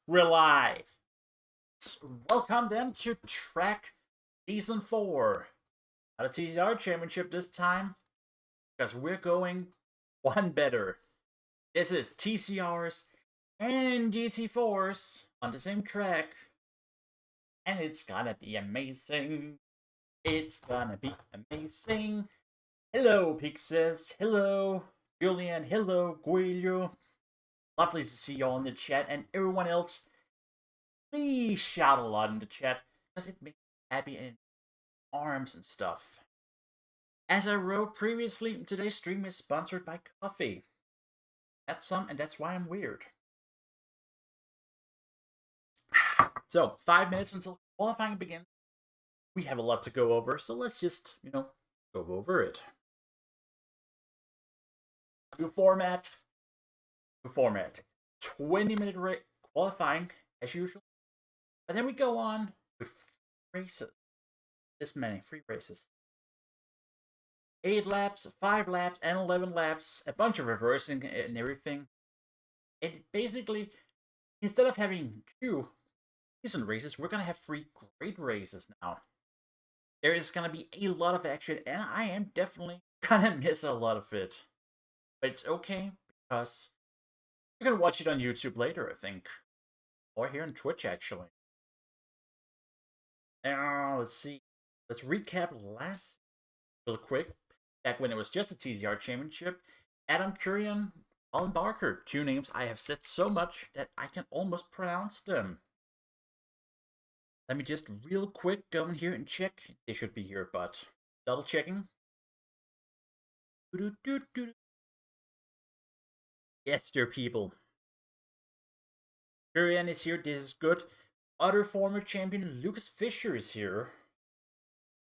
We're live. Welcome then to TRACC Season 4. Not a TCR Championship this time, because we're going one better. This is TCRs and GT4s on the same track. And it's gonna be amazing. It's gonna be amazing. Hello, Pixes. Hello, Julian. Hello, Guilio. Lovely to see you all in the chat, and everyone else. Please shout a lot in the chat, because it makes me happy in arms and stuff. As I wrote previously, today's stream is sponsored by coffee. That's and that's why I'm weird. So, 5 minutes until qualifying begins. We have a lot to go over, so let's just, go over it. New format. 20-minute qualifying, as usual. But then we go on with races. This many, 3 races. 8 laps, 5 laps, and 11 laps. A bunch of reversing and everything. And basically, instead of having 2 decent races, we're going to have 3 great races now. There is going to be a lot of action, and I am definitely going to miss a lot of it. But it's okay, because you're going to watch it on YouTube later, I think. Or here on Twitch, actually. Now, let's see. Let's recap last real quick. Back when it was just a TCR Championship. Adam Curran, Colin Barker. 2 names I have said so much that I can almost pronounce them. Let me just real quick go in here and check. They should be here, but double checking. Yes, dear people. Curran is here. This is good. Other former champion Lucas Fisher is here.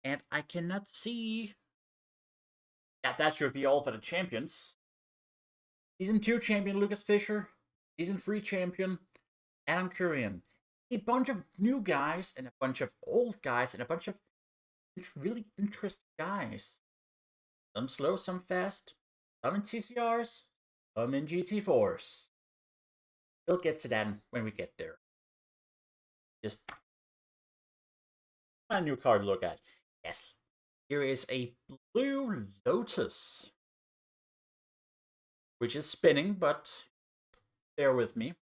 And I cannot see. Yeah, that should be all for the champions. Season 2 champion Lucas Fisher. Season 3 champion Adam Curran. A bunch of new guys and a bunch of old guys and a bunch of really interesting guys. Some slow, some fast. Some in TCRs. Some in GT4s. We'll get to that when we get there. Just a new card to look at. Yes. Here is a Blue Lotus, which is spinning, but bear with me.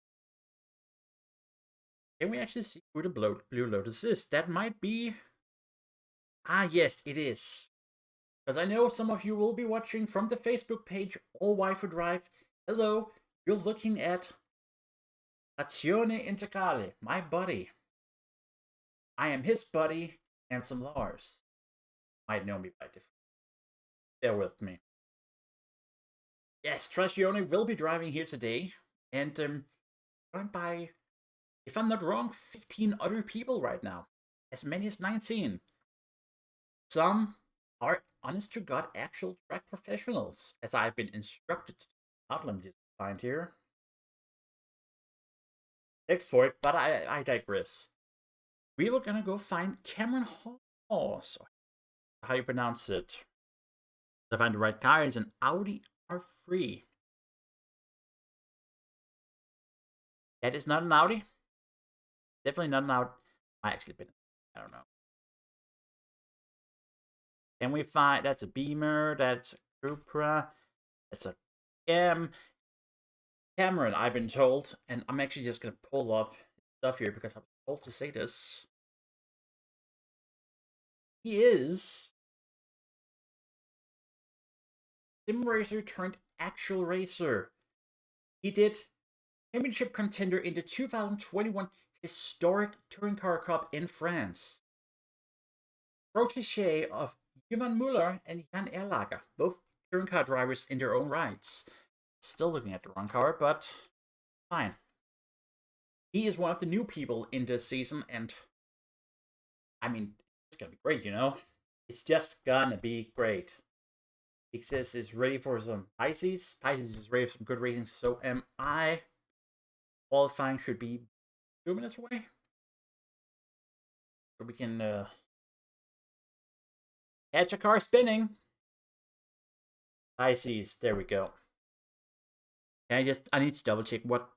Can we actually see who the Blue Lotus is? That might be... Ah, yes, it is. Because I know some of you will be watching from the Facebook page, All Waifu Drive. Hello, you're looking at Azione Integrale, my buddy. I am his buddy, Handsome Lars. Might know me by different. Bear with me. Yes, Tracione will be driving here today, and joined by, if I'm not wrong, 15 other people right now. As many as 19. Some are, honest to God, actual track professionals, as I've been instructed to. Not let me just find here. Thanks for it, but I digress. We were gonna go find Cameron Hall, so how you pronounce it. To find the right car is an Audi R3. That is not an Audi. Definitely not an Audi. I actually been. I don't know. Can we find? That's a Beamer. That's a Cupra. That's a Cameron. I've been told, and I'm actually just gonna pull up stuff here because I'm told to say this. He is sim racer turned actual racer. He did championship contender in the 2021 historic Touring Car Cup in France. Protégé of Johan Muller and Jan Erlager, both touring car drivers in their own rights. Still looking at the wrong car, but fine. He is one of the new people in this season, and I mean, it's gonna be great, you know? It's just gonna be great. Xs is ready for some Pisces. Pisces is ready for some good ratings, so am I. Qualifying should be 2 minutes away. So we can catch a car spinning. Pisces, there we go. I need to double check what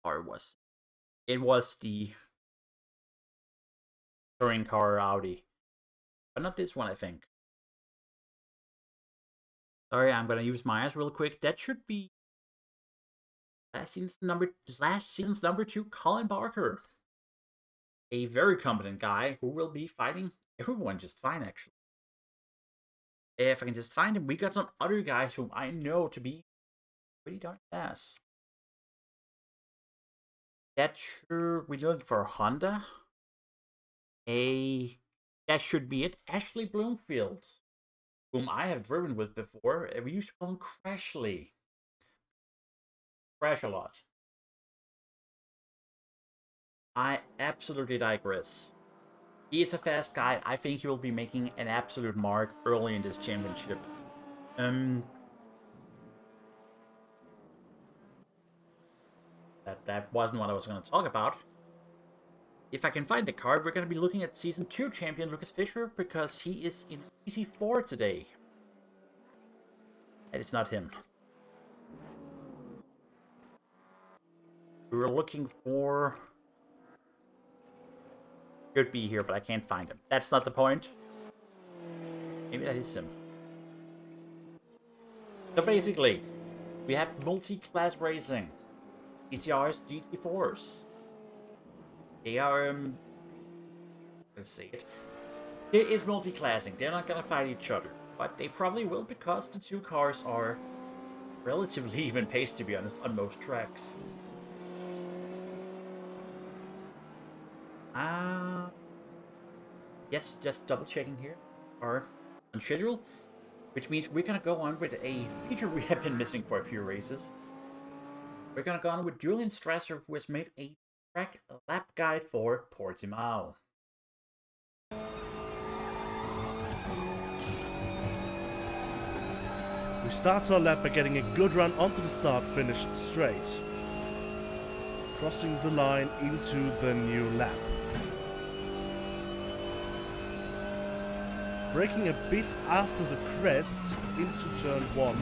car it was. It was the touring car Audi. But not this one, I think. Sorry, I'm gonna use my eyes real quick. That should be last season's number 2, Colin Barker. A very competent guy who will be fighting everyone just fine, actually. If I can just find him, we got some other guys whom I know to be pretty darn fast. That sure, we're looking for a Honda. That should be it. Ashley Bloomfield, whom I have driven with before. We used to call him Crashly. Crash a lot. I absolutely digress. He is a fast guy. I think he will be making an absolute mark early in this championship. That wasn't what I was going to talk about. If I can find the card, we're going to be looking at Season 2 champion Lucas Fischer, because he is in GT4 today. And it's not him. We were looking for... Should be here, but I can't find him. That's not the point. Maybe that is him. So basically, we have multi-class racing. TCRs, GT4s. They are, let's see it. It is multi-classing. They're not gonna fight each other. But they probably will, because the two cars are relatively even paced, to be honest, on most tracks. Yes, just double checking here. Are on schedule, which means we're gonna go on with a feature we have been missing for a few races. We're gonna go on with Julian Strasser, who has made a Tracclap guide for Portimão. We start our lap by getting a good run onto the start, finished straight, crossing the line into the new lap. Braking a bit after the crest into turn 1,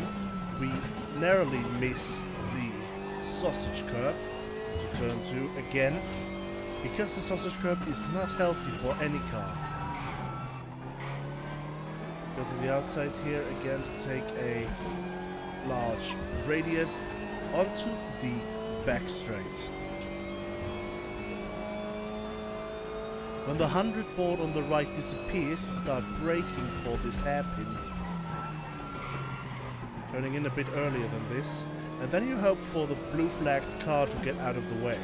we narrowly miss the sausage curb to turn 2 again, because the sausage curb is not healthy for any car. Go to the outside here again to take a large radius onto the back straight. When the 100 board on the right disappears, you start braking for this hairpin. Turning in a bit earlier than this, and then you hope for the blue flagged car to get out of the way.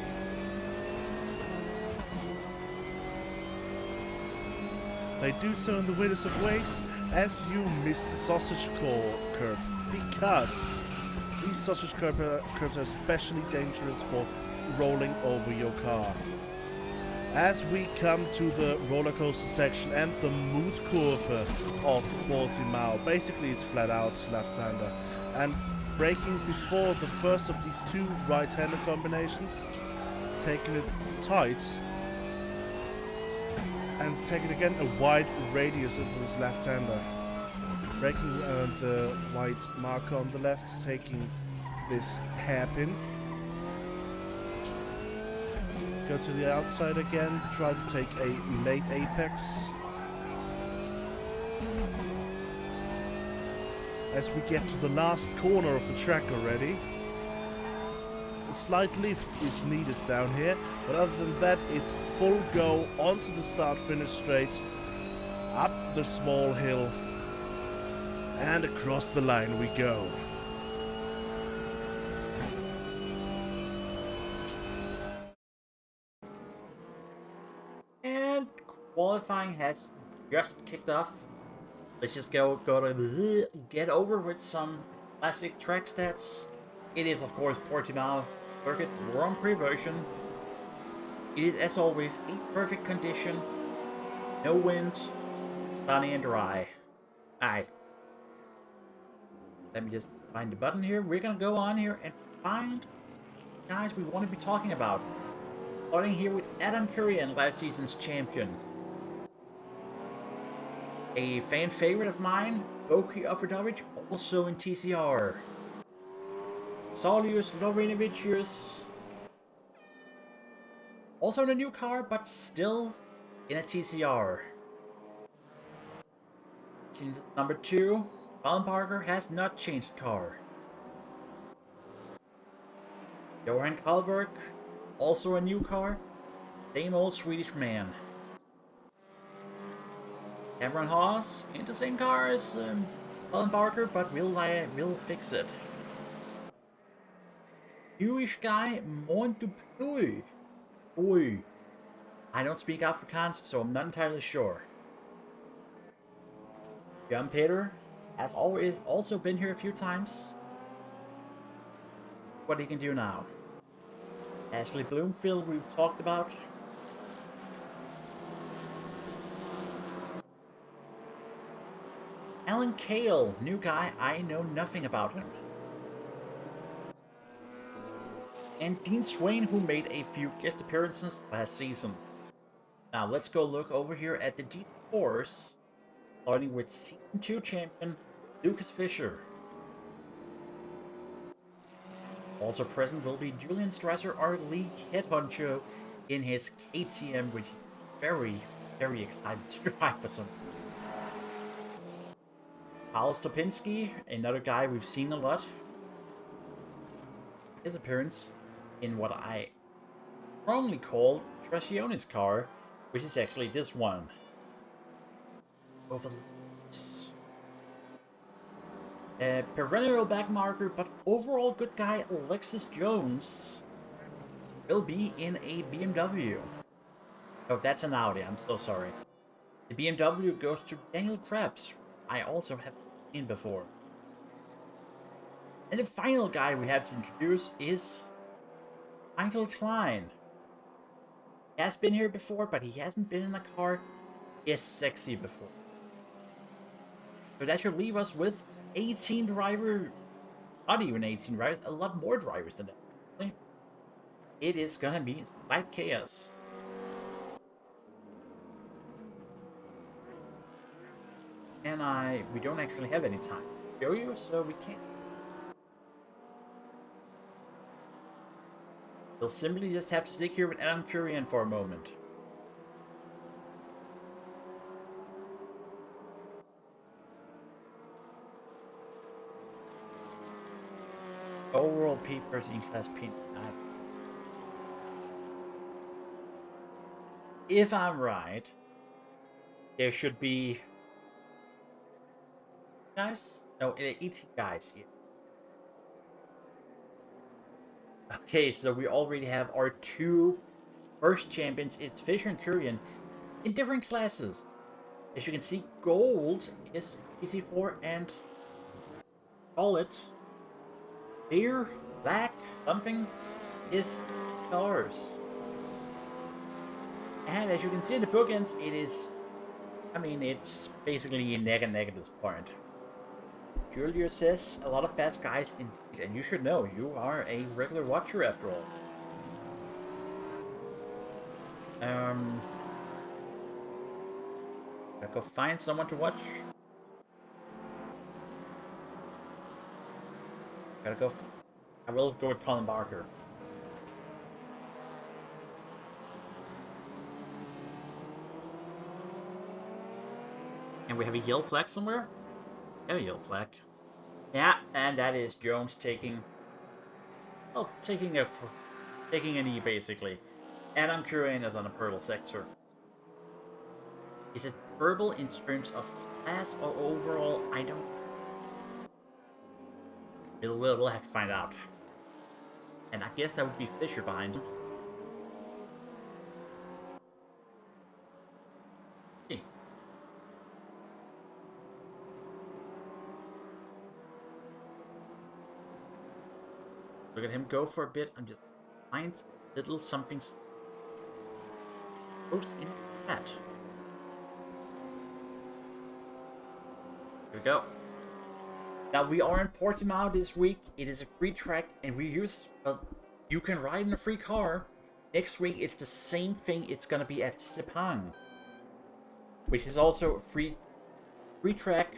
They do so in the weirdest of ways, as you miss the sausage curb, because these sausage curbs are especially dangerous for rolling over your car. As we come to the roller coaster section and the mood curve of Portimão, basically it's flat out left-hander, and braking before the first of these two right-hander combinations, taking it tight, and taking again a wide radius into this left-hander. Braking the white marker on the left, taking this hairpin. Go to the outside again, try to take a late apex. As we get to the last corner of the track already, a slight lift is needed down here, but other than that, it's full go onto the start-finish straight, up the small hill, and across the line we go. And qualifying has just kicked off. Let's just go to get over with some classic track stats. It is, of course, Portimão circuit, Grand Prix version. It is, as always, a perfect condition. No wind, sunny and dry. Alright. Let me just find the button here. We're gonna go on here and find guys we want to be talking about. Starting here with Adam Kurian, last season's champion. A fan favorite of mine, Boki Obradovic, also in TCR. Saulius Lovrinovicius. Also in a new car, but still in a TCR. Since number 2, Alan Parker has not changed car. Johan Karlberg, also a new car. Same old Swedish man. Cameron Haas in the same car as Alan Parker, but we'll fix it. Jewish guy Montupui. Oi. I don't speak Afrikaans, so I'm not entirely sure. Jan Peter has always also been here a few times. What he can do now. Ashley Bloomfield we've talked about. Alan Cale, new guy, I know nothing about him. And Dean Swain, who made a few guest appearances last season. Now let's go look over here at the GT4s, starting with Season 2 champion Lucas Fischer. Also present will be Julian Strasser, our league head honcho, in his KTM, which is very, very excited to drive for some. Paul Stopinski, another guy we've seen a lot. His appearance in what I wrongly called Traccione's car, which is actually this one. Over perennial backmarker, but overall good guy Alexis Jones will be in a BMW. Oh, that's an Audi, I'm so sorry. The BMW goes to Daniel Krebs. I also have seen before. And the final guy we have to introduce is Michael Klein. He has been here before, but he hasn't been in a car as sexy before. So that should leave us with 18 drivers. Not even 18 drivers, a lot more drivers than that. It is gonna be slight chaos. And we don't actually have any time to show you, so we can't. We'll simply just have to stick here with Adam Kurian for a moment. Overall P13 class P9. If I'm right, there should be guys? No, 18 guys here. Okay, so we already have our 2 first champions. It's Fischer and Kurian in different classes. As you can see, gold is GT4 and call it clear, black, something is stars. And as you can see in the bookends, it is, I mean, it's basically neck and neck at this point. Julius says, a lot of fast guys indeed, and you should know, you are a regular watcher after all. Gotta go find someone to watch. Gotta go. I will go with Colin Barker. And we have a yellow flag somewhere? A yellow flag. Yeah, and that is Jones taking... well, taking a knee, basically. Adam Kurian is on a purple sector. Is it purple in terms of class or overall? I don't... We'll have to find out. And I guess that would be Fischer behind him. Hey. Look at him go for a bit. I'm just find little something post in that. Here we go. Now we are in Portimão this week. It is a free track, and we use you can ride in a free car. Next week it's the same thing. It's gonna be at Sepang, which is also a free track,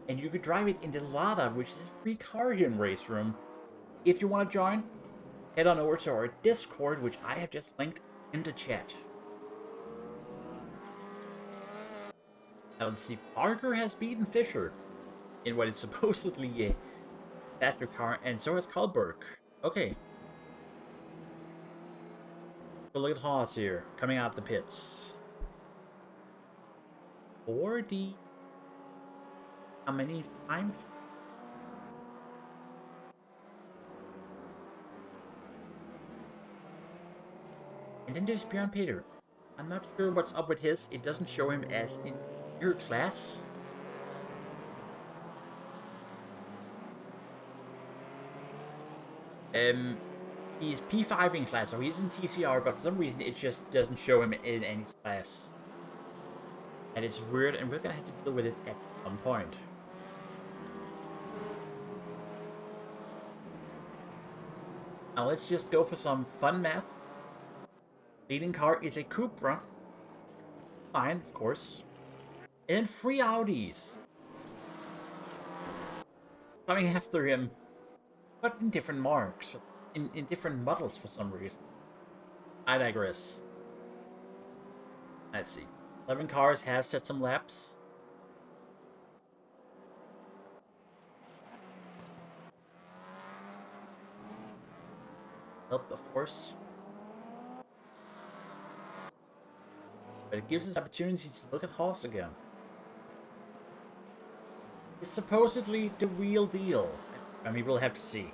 and you could drive it in the Lada, which is a free car here in Race Room. If you want to join, head on over to our Discord, which I have just linked in the chat. Now let's see. Parker has beaten Fisher in what is supposedly a faster car, and so has Kalberg. Okay. So look at Haas here, coming out the pits. 40. How many times? And then there's Björn Peter. I'm not sure what's up with his. It doesn't show him as in your class. He's P5 in class, so he's in TCR, but for some reason it just doesn't show him in any class. And it's weird, and we're gonna have to deal with it at some point. Now let's just go for some fun math. Leading car is a Cupra. Fine, of course. And then 3 Audis. Coming after him, but in different marks. In different models for some reason. I digress. Let's see. 11 cars have set some laps. Help, of course. But it gives us opportunities to look at Haas again. It's supposedly the real deal. I mean, we'll have to see.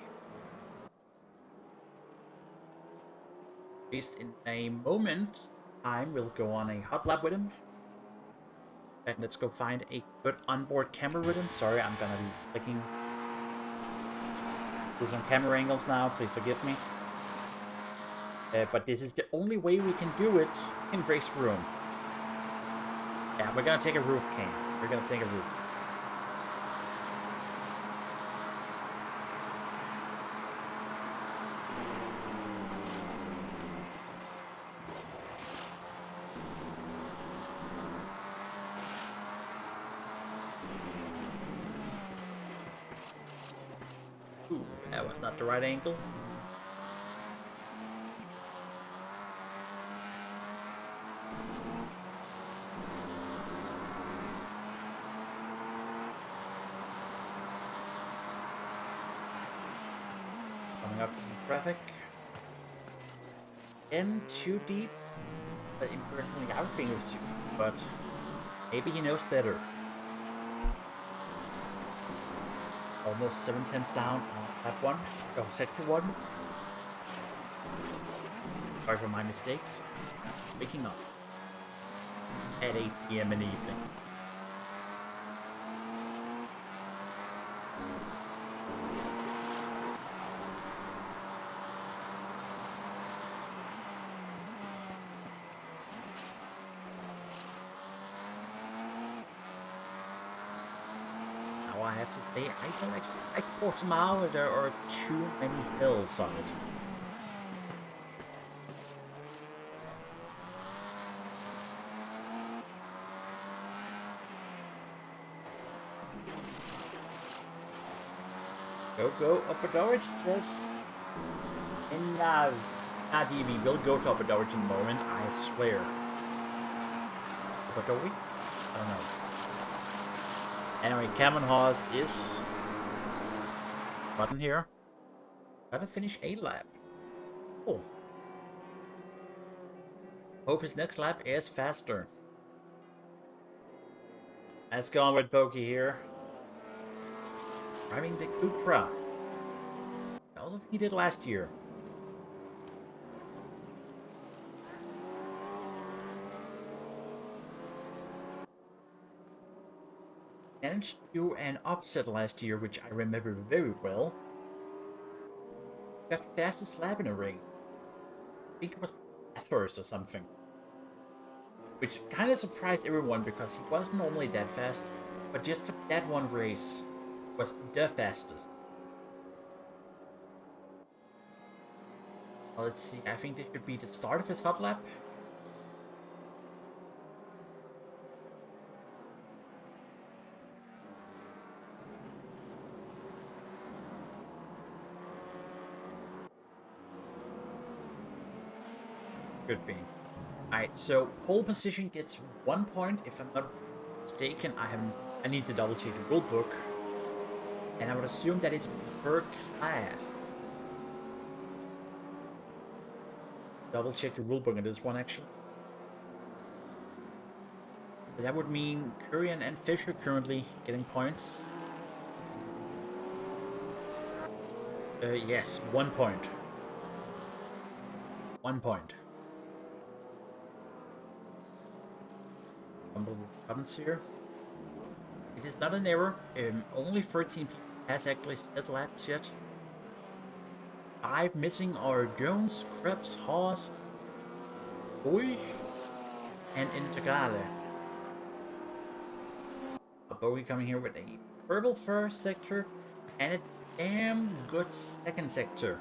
At least in a moment, we'll go on a hot lap with him. And let's go find a good onboard camera with him. Sorry, I'm gonna be clicking through some camera angles now. Please forgive me. But this is the only way we can do it in Race Room. Yeah, we're gonna take a roof king. We're gonna take a roof king. Ooh, that was not the right angle. Coming up to some traffic. And too deep. Personally, I would think it was too deep, but maybe he knows better. Almost 7/10 down on lap 1. Oh, sector 1. Sorry for my mistakes. Waking up at 8 PM in the evening. I have to say, I don't actually like Portimão. There are too many hills on it. Go, Upper says. And not even, we'll go to Upper in a moment, I swear. Upper I don't know. Anyway, Cameron Haas is button here. Gotta finish a lap. Oh. Hope his next lap is faster. Let's go on with Pokey here. Driving the Cupra. That was what he did last year. Managed to do an upset last year, which I remember very well. Got fastest lap in a ring. I think it was first or something. Which kind of surprised everyone because he wasn't normally that fast, but just for that one race, was the fastest. Well, let's see, I think this should be the start of his hot lap. Could be. Alright, so pole position gets 1 point. If I'm not mistaken, I need to double check the rule book. And I would assume that it's per class. Double check the rule book on this one actually. That would mean Kurian and Fisher currently getting points. Yes, 1 point. 1 point. Comments here. It is not an error. Only 13 people has actually set laps yet. 5 missing are Jones, Krebs, Haas, Boy, and Integrale. A bogey coming here with a purple first sector and a damn good second sector.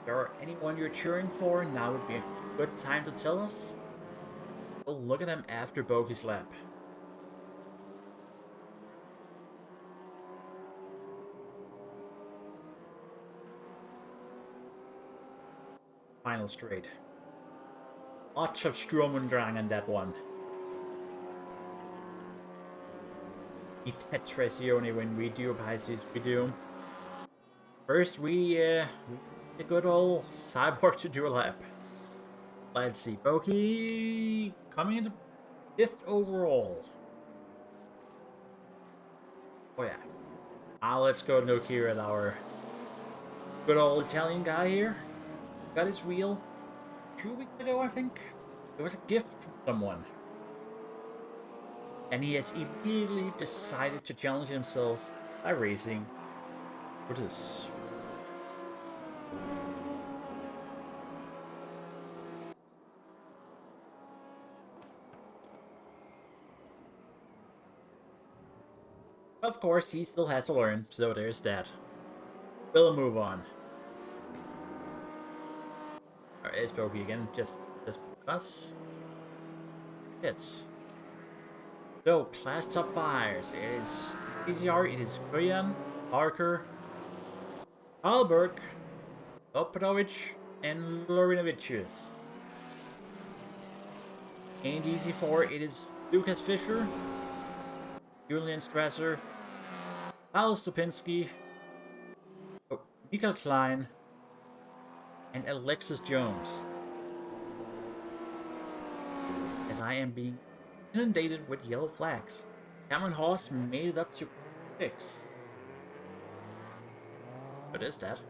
If there are anyone you're cheering for, now would be a good time to tell us. We'll look at them after bogey's lap. Final straight. Lots of Stromendrang on that one. Die Tetrazione when we do Pisces, we do. First, we the good old Cyborg to do a lap. Let's see, bogey coming into 5th overall. Oh yeah. Now let's go look here at our good old Italian guy here. Got his wheel 2 weeks ago, I think. It was a gift from someone. And he has immediately decided to challenge himself by racing for this. Of course, he still has to learn, so there's that. We'll move on. Alright, it's bogey again, just because. Hits. So, class top 5s is TCR, it is Koyan, Parker, Alberg, Opadovic, and Lorinovicius. In GT4, it is Lucas Fischer, Julian Strasser, Paul Stupinski, Mikael Klein, and Alexis Jones. As I am being inundated with yellow flags. Cameron Haas made it up to 6. What is that?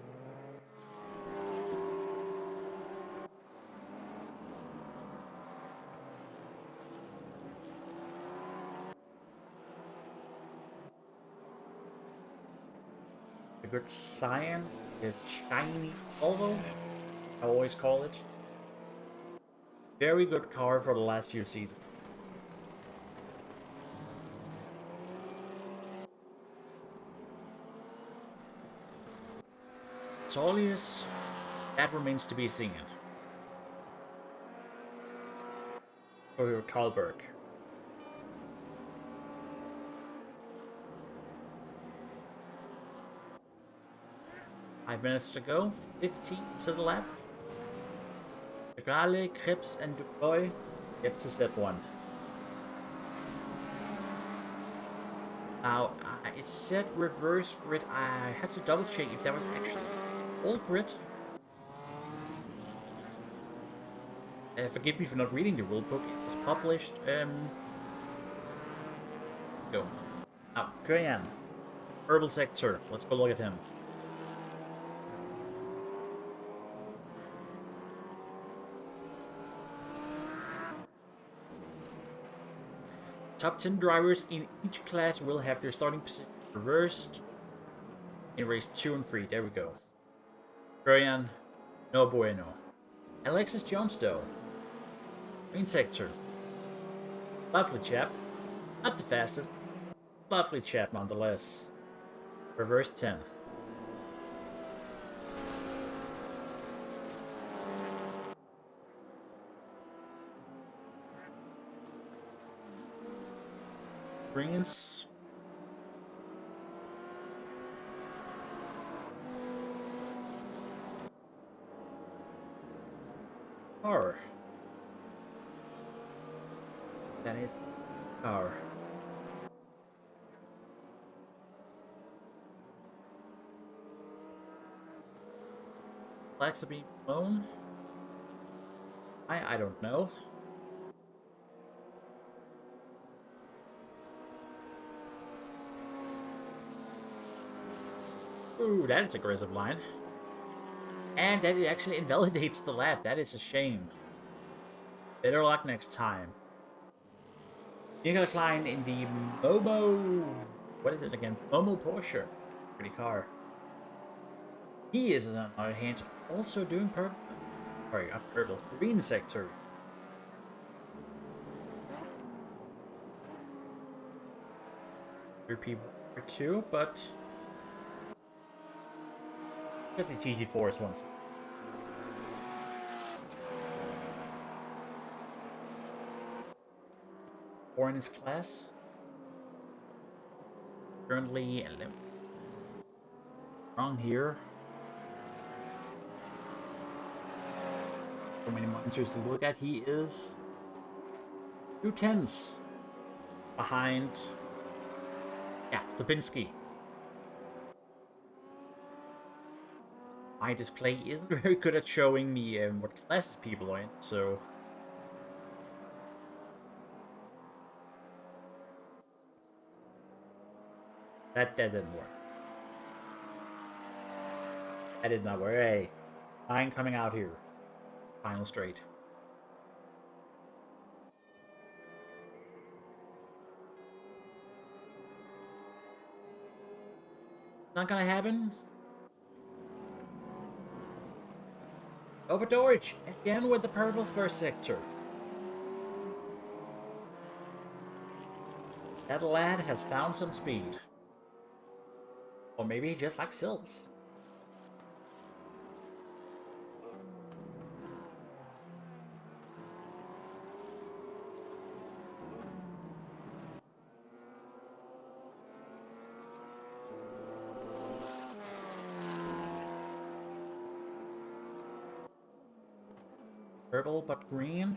A good cyan, a shiny Volvo, I always call it. Very good car for the last few seasons. Solius, that remains to be seen. Or Karlberg. Five minutes to go, 15 to the lap. Gale, Krebs, and Dubois get to set 1. Now, I said reverse grid. I had to double check if that was actually old grid. Forgive me for not reading the rulebook. It was published. Go. Now, Koyan. Herbal sector. Let's go look at him. Top 10 drivers in each class will have their starting position reversed in race 2 and 3. There we go. Brian, no bueno. Alexis Jones, though. Green sector. Lovely chap. Not the fastest. Lovely chap, nonetheless. Reverse 10. Greens. car. That is car. Flags are being blown. I don't know. Ooh, that is aggressive line. And that it actually invalidates the lap. That is a shame. Better luck next time. Nicholas line in the Momo... What is it again? Momo Porsche. Pretty car. He is, on the other hand, also doing purple... Sorry, not purple. Green sector. People are too, but... Get the GT4s once. Four in his class. Currently 11. Wrong here. So many monitors to look at. He is 2/10 behind. Yeah, Stupinski. My display isn't very good at showing me what classes people are in, so... That didn't work. That did not work. Hey, mine coming out here. Final straight. Not gonna happen. Obadorich, again with the purple first sector. That lad has found some speed. Or maybe he just likes sills. Purple but green.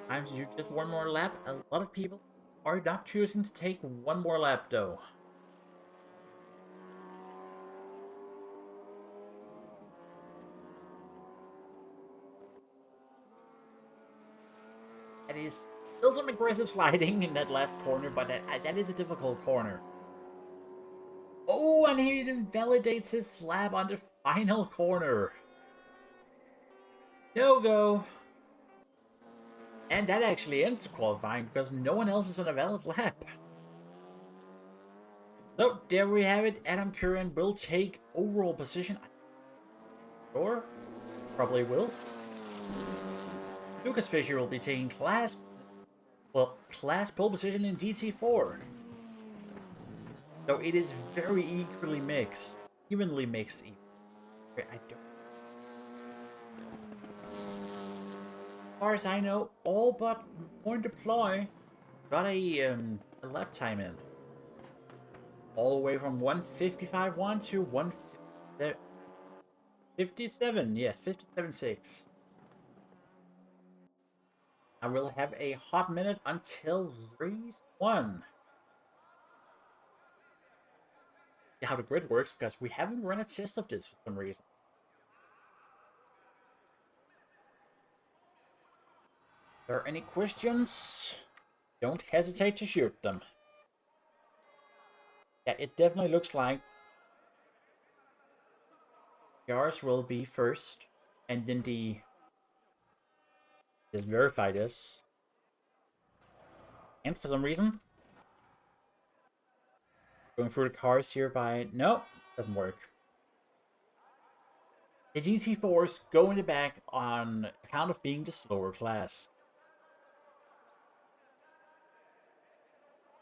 Sometimes you just one more lap. A lot of people are not choosing to take one more lap though. That is still some aggressive sliding in that last corner, but that is a difficult corner. Oh, and he invalidates his slab on the final corner. No go. And that actually ends the qualifying because no one else is on a valid lap. So there we have it. Adam Curran will take overall position. Sure, probably will. Lucas Fisher will be taking class pole position in GT4. So it is very evenly mixed. I don't. As far as I know, all but Born Deploy got a lap time in. All the way from 155.1 to 157, yeah, 57.6. I will have a hot minute until race 1. How the grid works, because we haven't run a test of this for some reason. If there are any questions, don't hesitate to shoot them. Yeah, it definitely looks like yours will be first, and then let's verify this. And for some reason, going through the cars here by... Nope, doesn't work. The GT4s go in the back on account of being the slower class.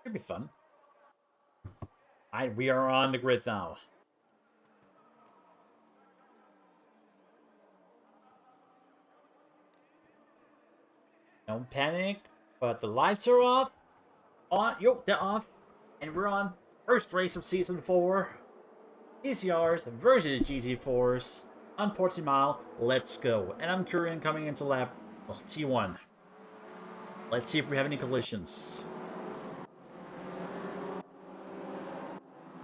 Should be fun. We are on the grid now. Don't panic, but the lights are off. On, yo, they're off, and we're on first race of season 4. TCRs versus GT4s on Portimão. Let's go. And I'm Kurian coming into lap T1. Let's see if we have any collisions.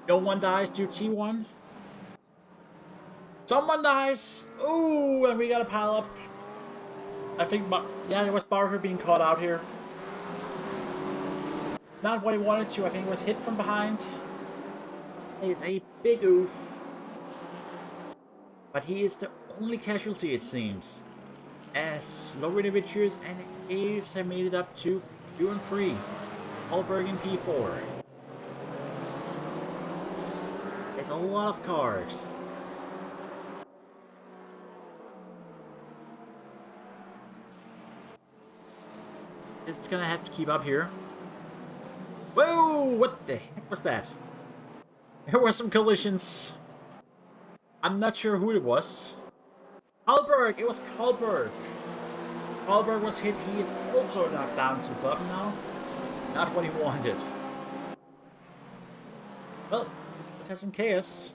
No one dies due T1. Someone dies. Ooh, and we got a pile up. I think, yeah, it was Barker being caught out here. Not what he wanted to. I think it was hit from behind. It's a big oof. But he is the only casualty, it seems. As low individuals and A's have made it up to 2 and 3. Hallberg in P4. There's a lot of cars. It's gonna have to keep up here. Whoa! What the heck was that? There were some collisions. I'm not sure who it was. Hallberg! It was Hallberg! Hallberg was hit. He is also knocked down to the bottom now. Not what he wanted. Well, let's have some chaos.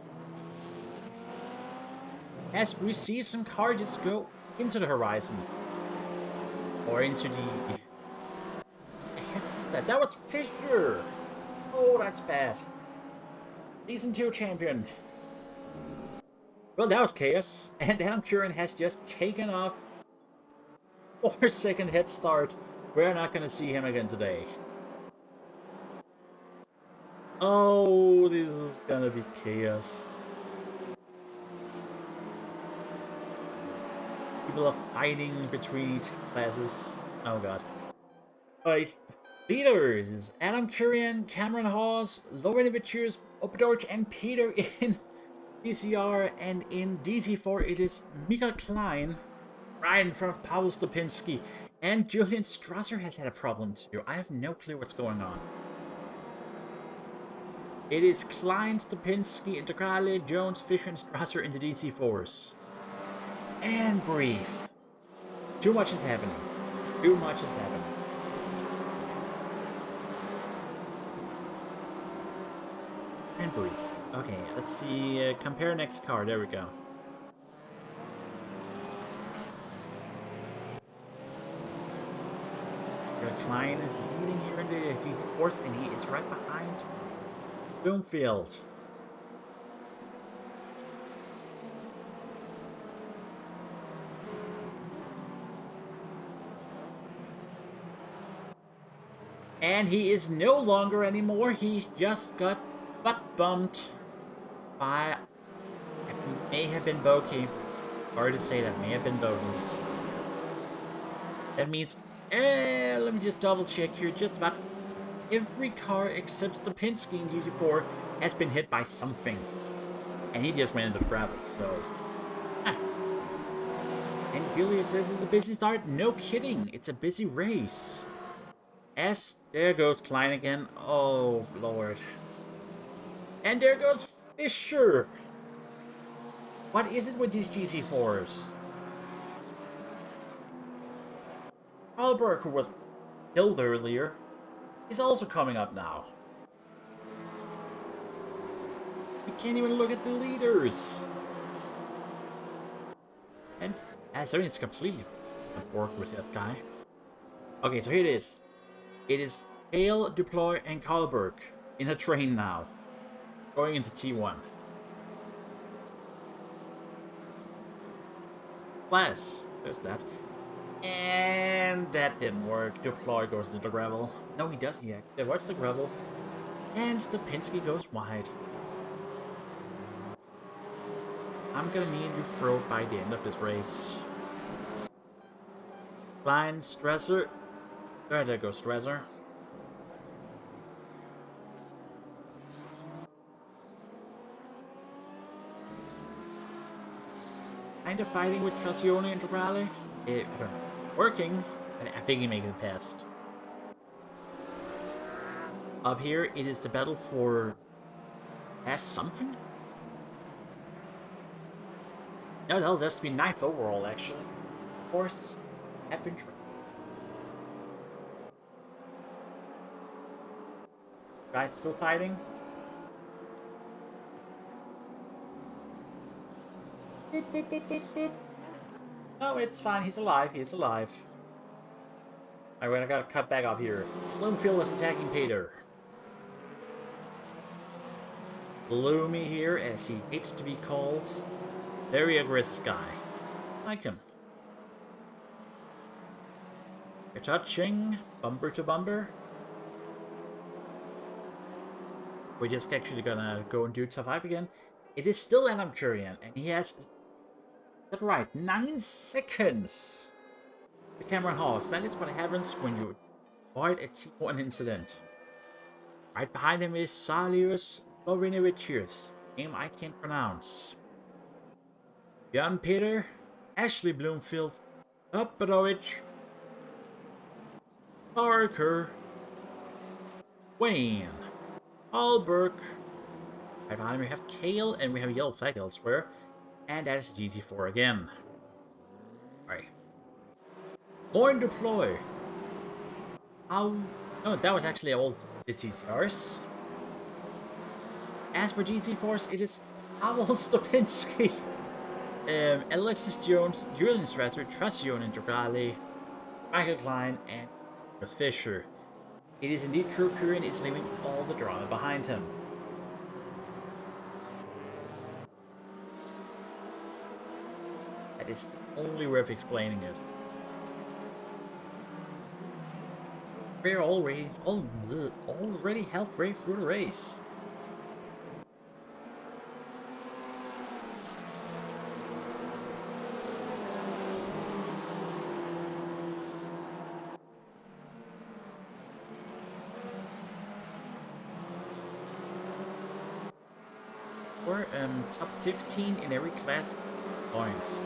As we see some cars just go into the horizon. Or into the... That was Fisher! Oh, that's bad. Season 2 champion. Well, that was chaos. And Adam Curran has just taken off. 4-second head start. We're not gonna see him again today. Oh, this is gonna be chaos. People are fighting between classes. Oh god. Alright. Leaders is Adam Curran, Cameron Hawes, Lauren Vitchers, Opedorch, and Peter in TCR, and in DT4 it is Mika Klein, right in front of Pavel Stopinski, and Julian Strasser has had a problem too. I have no clue what's going on. It is Klein, Stopinski, Tracclap, Jones, Fisher, and Strasser into DT4s. And brief. Too much is happening. Too much is happening. And brief. Okay, let's see. Compare next car. There we go. Klein is leading here in the GT4s, and he is right behind Bloomfield. And he is no longer anymore. He just got butt bumped by... It may have been Boki. Hard to say, that may have been Boki. That means... let me just double check here. Just about every car except Stopinski in GT4 has been hit by something. And he just went into the gravel, so... And Julia says it's a busy start. No kidding. It's a busy race. As there goes Klein again. Oh, Lord. And there goes Fisher. What is it with these GT4s? Hallberg, who was killed earlier, is also coming up now. We can't even look at the leaders. And sorry, it's completely on board with that guy. Okay, so here it is. It is Hale, Duploy, and Hallberg in a train now. Going into T1. Class. There's that. And that didn't work. Duploy goes to the gravel. No, he doesn't yet. There was the gravel. And Stopinski goes wide. I'm gonna need you throw by the end of this race. Klein, Strasser. There goes Strasser. Kind of fighting with Trazione and Tracclap. I don't know. Working, but I think he made it past. Up here, it is the battle for... Has something? No, that's to be 9th overall, actually. Of course, have been trained. Guy's still fighting. Boop, boop, boop, boop, boop. No, it's fine. He's alive. He's alive. Alright, I gotta cut back up here. Bloomfield was attacking Peter. Gloomy here, as he hates to be called. Very aggressive guy. Like him. You're touching. Bumper to bumper. We're just actually gonna go and do top 5 again. It is still Adam Curian, and he has... That's right, 9 seconds! The Cameron Hawks. That is what happens when you avoid a T1 incident. Right behind him is Salius Lorinevicius, name I can't pronounce. Jan Peter, Ashley Bloomfield, Upedovich, Parker, Wayne, Alberg. Right behind him we have Kale, and we have a yellow flag elsewhere. And that is GT4 again. Alright. More in deploy. Oh, that was actually all the TCRs. As for GT4s, it is Pavel Stopinski, Alexis Jones, Julian Strasser, Tracion Integrale, Michael Klein, and Chris Fisher. It is indeed true Kurian is leaving all the drama behind him. That is the only way of explaining it. We're already halfway through the race. We're top 15 in every class points.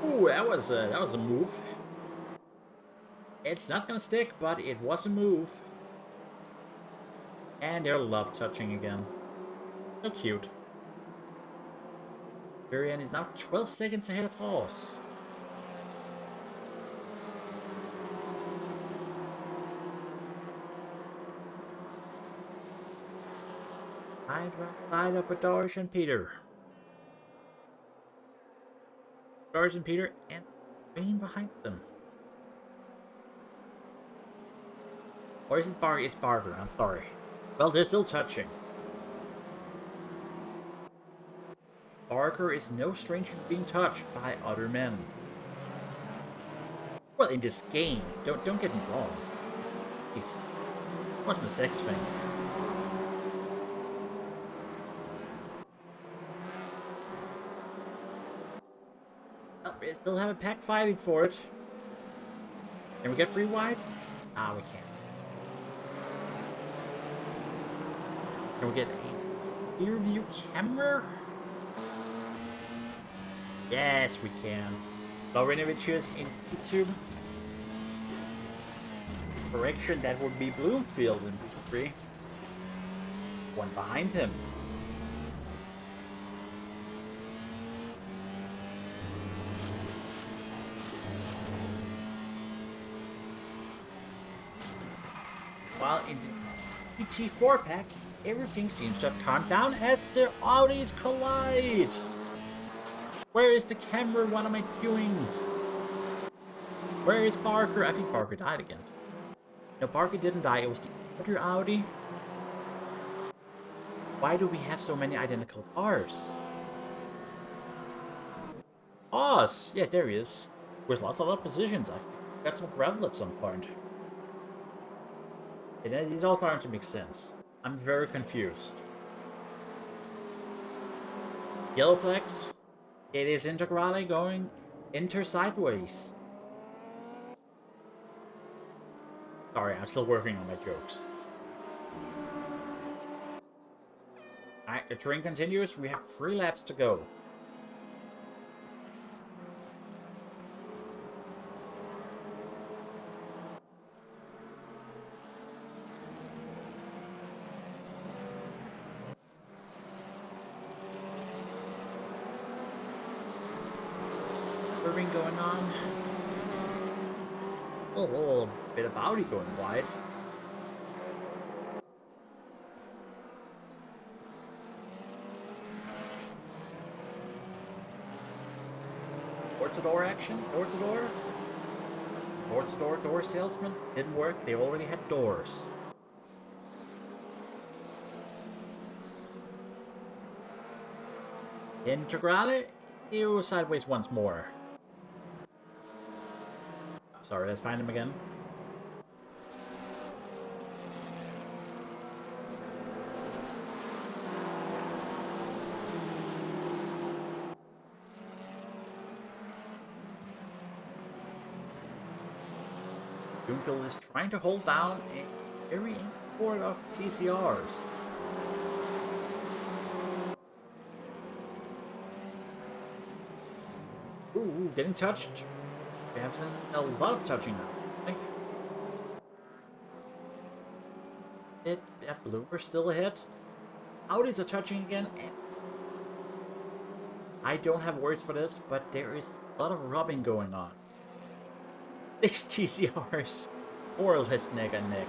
Ooh, that was a move. It's not gonna stick, but it was a move. And they're love touching again. So cute. Varian is now 12 seconds ahead of Haas. Side up with Doris and Peter. Doris and Peter and Wayne behind them. Or is it Barker? It's Barker, I'm sorry. Well, they're still touching. Barker is no stranger to being touched by other men. Well, in this game, don't get me wrong. Jeez, it wasn't a sex thing. Oh, we still have a pack fighting for it. Can we get free wide? Ah, we can't. Can we get a rear view camera? Yes, we can. Lorinevicius in P2. Correction, that would be Bloomfield in P3. One behind him. While in the GT4 pack, everything seems to have calmed down as the Audis collide. Where is the camera? What am I doing? Where is Barker? I think Barker died again. No, Barker didn't die. It was the other Audi. Why do we have so many identical cars? Oz! Yeah, there he is. With lots of other positions. I got some gravel at some point. And these all starting to make sense. I'm very confused. Yellow flags. It is Integrale going sideways. Sorry, I'm still working on my jokes. Alright, the train continues. We have 3 laps to go. curving going on. A little bit of Audi going wide. Door-to-door action, door-to-door. Door-to-door door salesman. Didn't work, they already had doors. Integrale, you sideways once more. Sorry, let's find him again. Doomfield is trying to hold down a very import of TCRs. Ooh, getting touched. We have seen a lot of touching now. That blooper still ahead. Audis are touching again. And I don't have words for this, but there is a lot of rubbing going on. 6 TCRs, more or less neck and neck.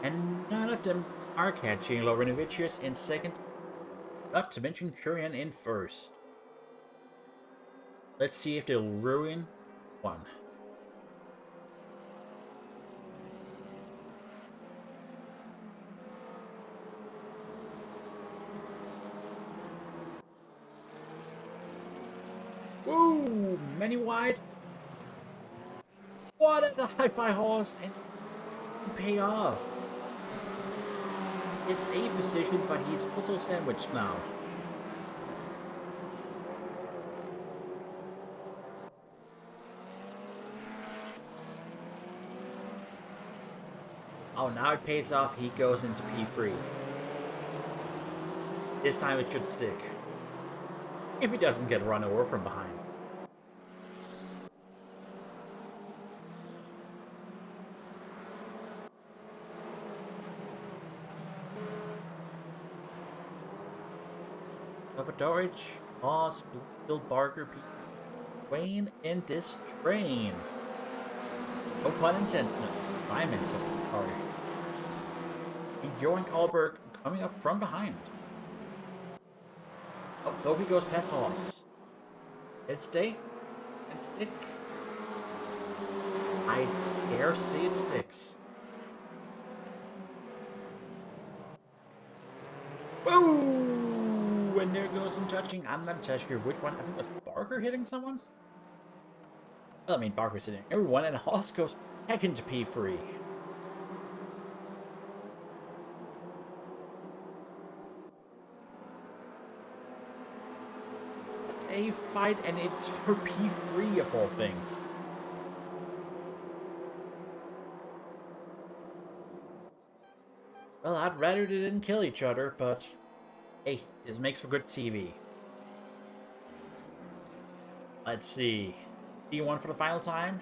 And none of them are catching Lovrenovicius in second, not to mention Kurian in first. Let's see if they'll ruin one. Woo! Many wide. What a high-fi horse and pay off. It's a position, but he's also sandwiched now. Oh, now it pays off. He goes into P3. This time it should stick. If he doesn't get run over from behind. Papadorich, Moss, Bill Barker, Wayne in this train. No pun intended. I'm intended. Sorry. And Joran Alberg coming up from behind. Oh, Loki goes past Haas. Did it stay? And stick? I dare see it sticks. Woo! And there goes some touching. I'm not entirely sure which one. I think it was Barker hitting someone? Well, I mean, Barker's hitting everyone, and Haas goes back into P3. A fight, and it's for P3 of all things. Well, I'd rather they didn't kill each other, but hey, this makes for good TV. Let's see. D1 for the final time.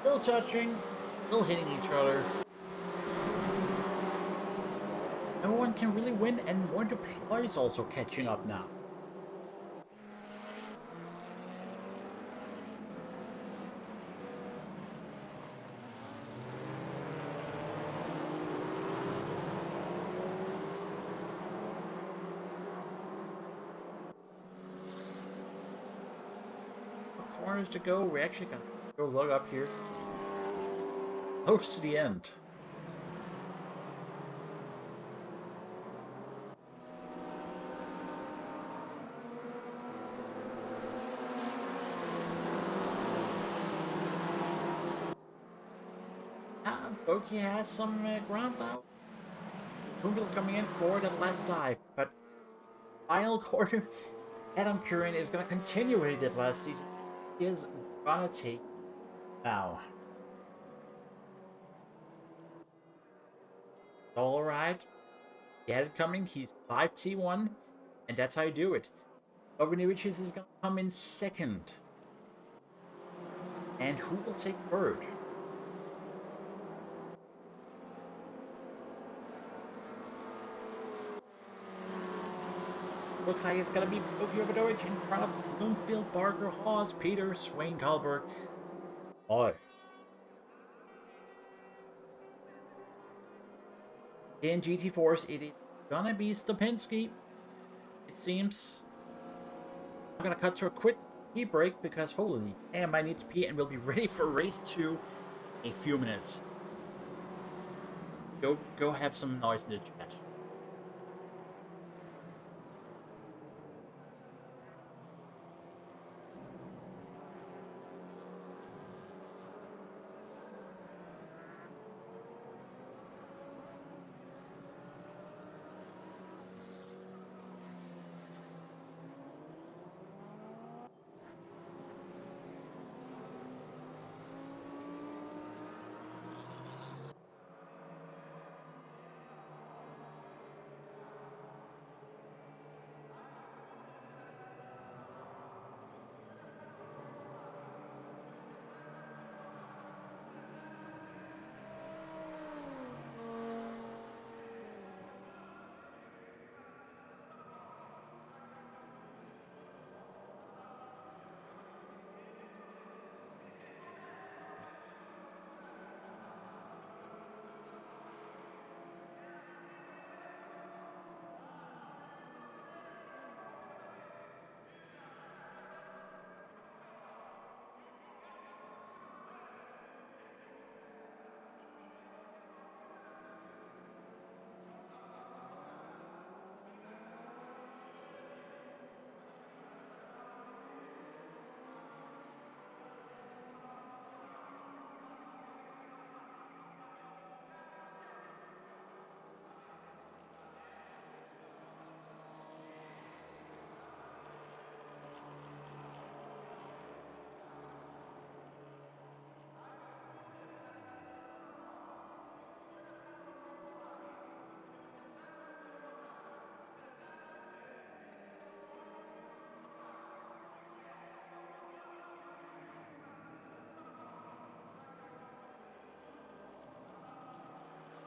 Still touching, still hitting each other. No one can really win, and more deploys also catching up now. Corners to go. We're actually gonna go lug up here. Close to the end. Boki has some ground out. Google coming in for the last dive, but final quarter, Adam Curran is going to continue what he did last season. He is going to take now. Alright. He had it coming. He's 5T1, and that's how you do it. Lovrenovicius is going to come in second. And who will take third? Looks like it's gonna be Bokio Badorich in front of Bloomfield, Barker, Hawes, Peters, Swain, Kalberg. Oh. In GT4s, it is gonna be Stopinski, it seems. I'm gonna cut to a quick pee break because holy damn, I need to pee and we'll be ready for race 2 in a few minutes. Go have some noise in the chat.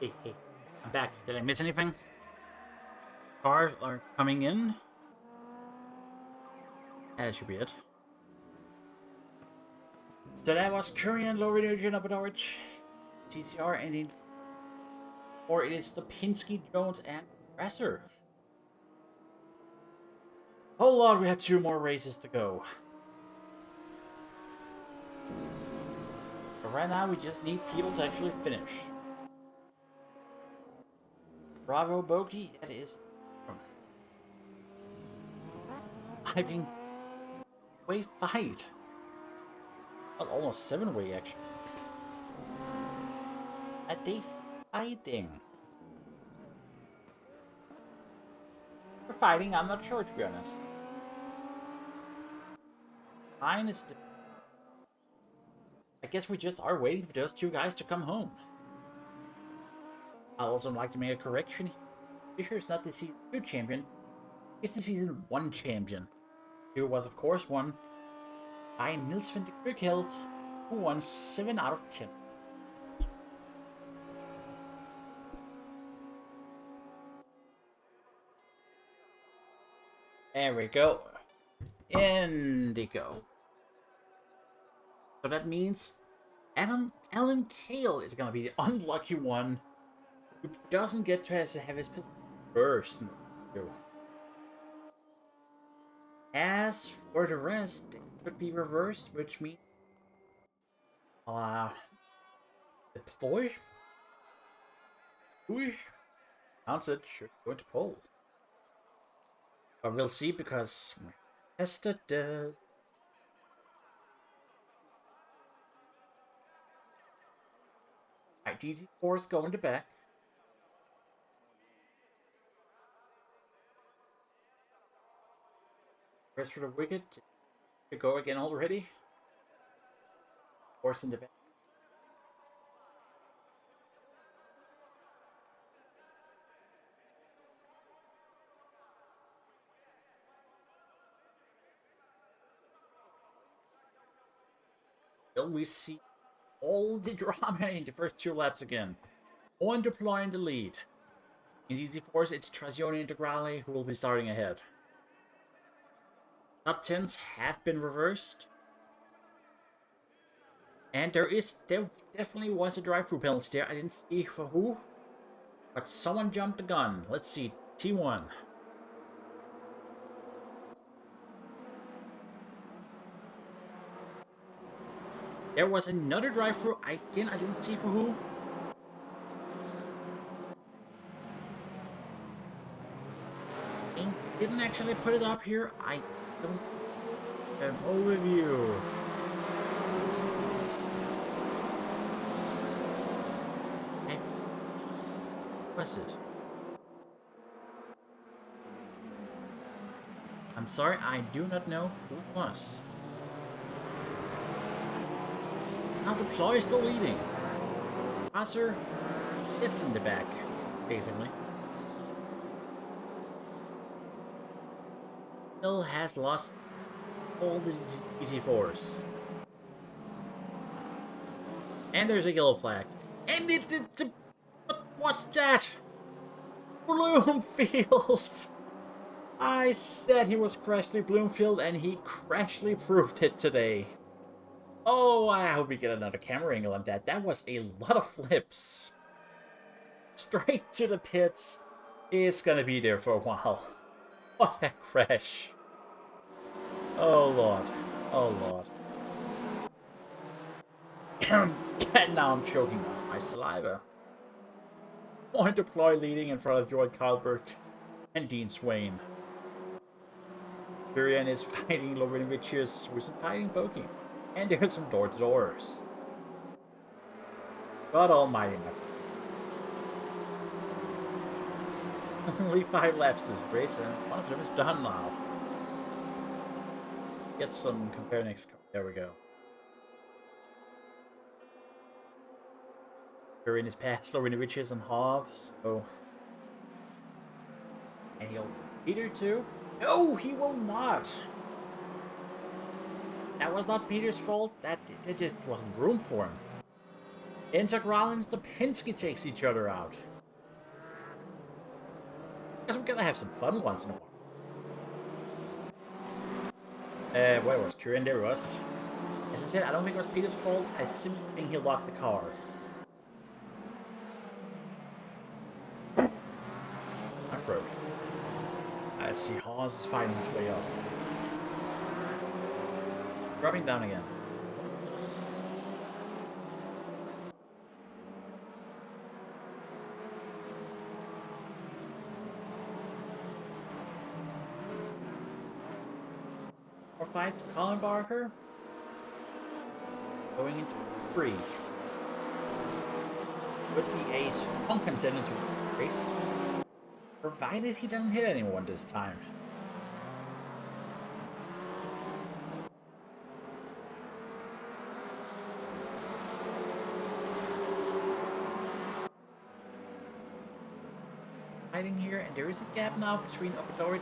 Hey, I'm back. Did I miss anything? Cars are coming in. That should be it. So that was Korean Loridorian of Norwich, TCR, and in or it is Stopinski, Jones, and Dresser. Oh lord, we have 2 more races to go. But right now, we just need people to actually finish. Bravo, Boki, that is. I mean, way 5. Almost 7-way, actually. Are they fighting? They're fighting, I'm not sure, to be honest. Mine is. I guess we just are waiting for those 2 guys to come home. I'd also like to make a correction. Fisher is not the Season 2 champion, he's the Season 1 champion. 2 was, of course, won by Nils van de Kirkhild, who won 7 out of 10. There we go. Indigo. So that means Alan Cale is gonna be the unlucky one who doesn't get to have his position first. As for the rest, it could be reversed, which means deploy. Answered should go to pole. But we'll see because Hester does. Alright, GT4 is going to back. Rest for the wicket to go again already. Horse in the back. Will we see all the drama in the first 2 laps again? One deploying the lead. In GT4s, it's Trazione and Integrale who will be starting ahead. Top 10s have been reversed. And there definitely was a drive-through penalty there. I didn't see for who, but someone jumped the gun. Let's see, T1. There was another drive-through. Again, I didn't see for who. And didn't actually put it up here. I don't have an overview. Was it? I'm sorry, I do not know who it was. Now Deploy is still leading. Passer, it's in the back, basically. Still has lost all the GT4s. And there's a yellow flag. And it's a... What was that? Bloomfield! I said he was Crashly Bloomfield, and he crashly proved it today. Oh, I hope we get another camera angle on that. That was a lot of flips. Straight to the pits. It's gonna be there for a while. What a crash. Oh, Lord. Oh, Lord. And now I'm choking on my saliva. One Deploy leading in front of Joy Karlberg and Dean Swain. Durian is fighting Lorinowicz, who's fighting Boki. And there's some door-to-doors. God almighty, my Only 5 laps this race, and one of them is done now. Get some compare next. There we go. Durian is past Lorinowicz and halves, so. And he'll Peter too. No, he will not. That was not Peter's fault. That just wasn't room for him. Integrale and Stopinski takes each other out. Guess we're gonna have some fun once in a while. Where was Kieran? There he was. As I said, I don't think it was Peter's fault. I simply think he locked the car. My throat. I see Haas is fighting his way up. Dropping down again. More fights. Colin Barker going into 3. Would be a strong contender to race, provided he doesn't hit anyone this time. Here, and there is a gap now between Opedorich.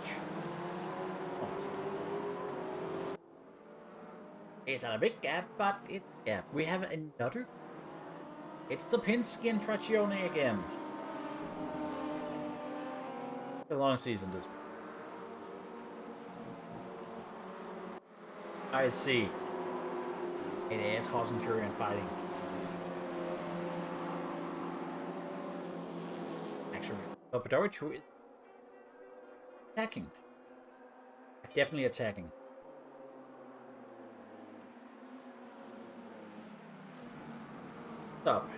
It's not a big gap, but it's a gap. We have another. It's Stopinski and Trazione again. A long season this. I see. It is Haas and Kurian fighting. Actually. Opedorich, who is attacking. Definitely attacking. Stop.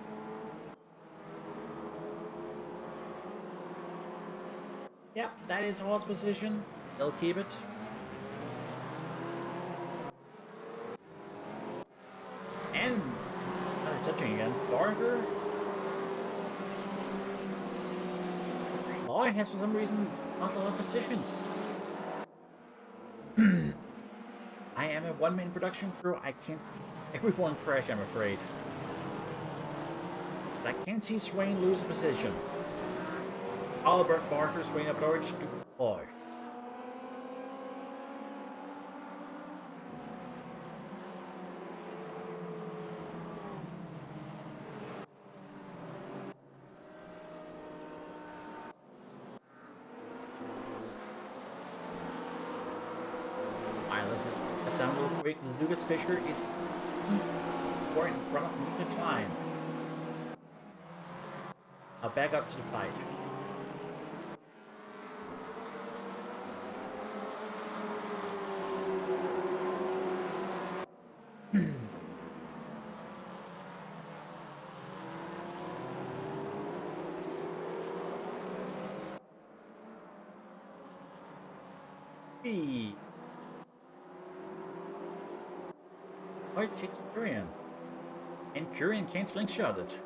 Yep, that is Hall's position. They'll keep it. And another touching again. Darker. Floyd has for some reason lost a lot of positions. I am a one-man production crew. I can't see everyone crash, I'm afraid. But I can't see Swain lose a position. Albert Barker, Swain up Norwich to deploy. This is cut down real quick. Lucas Fisher is right in front of me to climb. I'll back up to the fight. Oh, it takes Kurian. And Kurian can't slingshot it.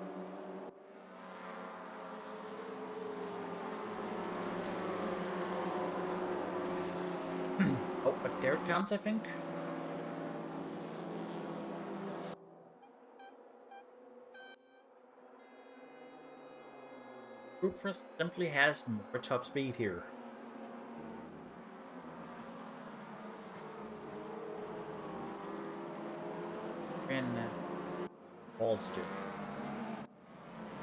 Oh, but there it comes, I think. Cupra simply has more top speed here. And balls do.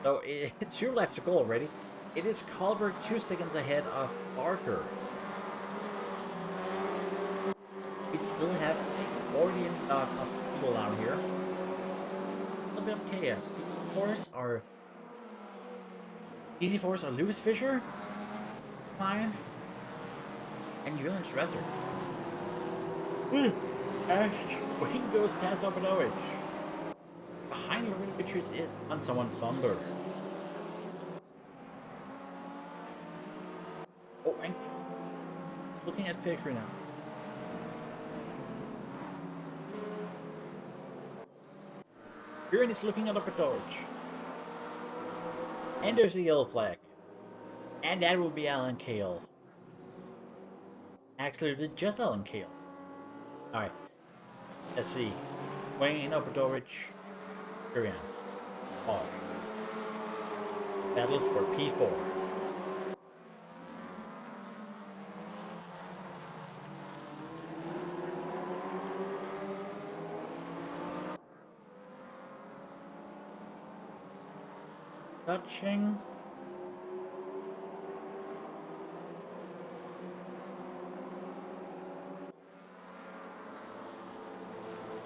So it's 2 laps to go already. It is Colberg 2 seconds ahead of Barker. We still have a guardian of people out here. A little bit of chaos. DC4s are Lucas Fisher, Ryan, and Julian Stresser. Ash Wayne goes past Openovich. Behind the already pictures is on someone's bumper. Oh, and looking at Fisher now. Kieran is looking at Openovich. And there's the yellow flag. And that will be Alan Kale. Actually, just Alan Kale. Alright. Let's see. Wayne, Openovich, Kurian. R. Battle for P4. Touching.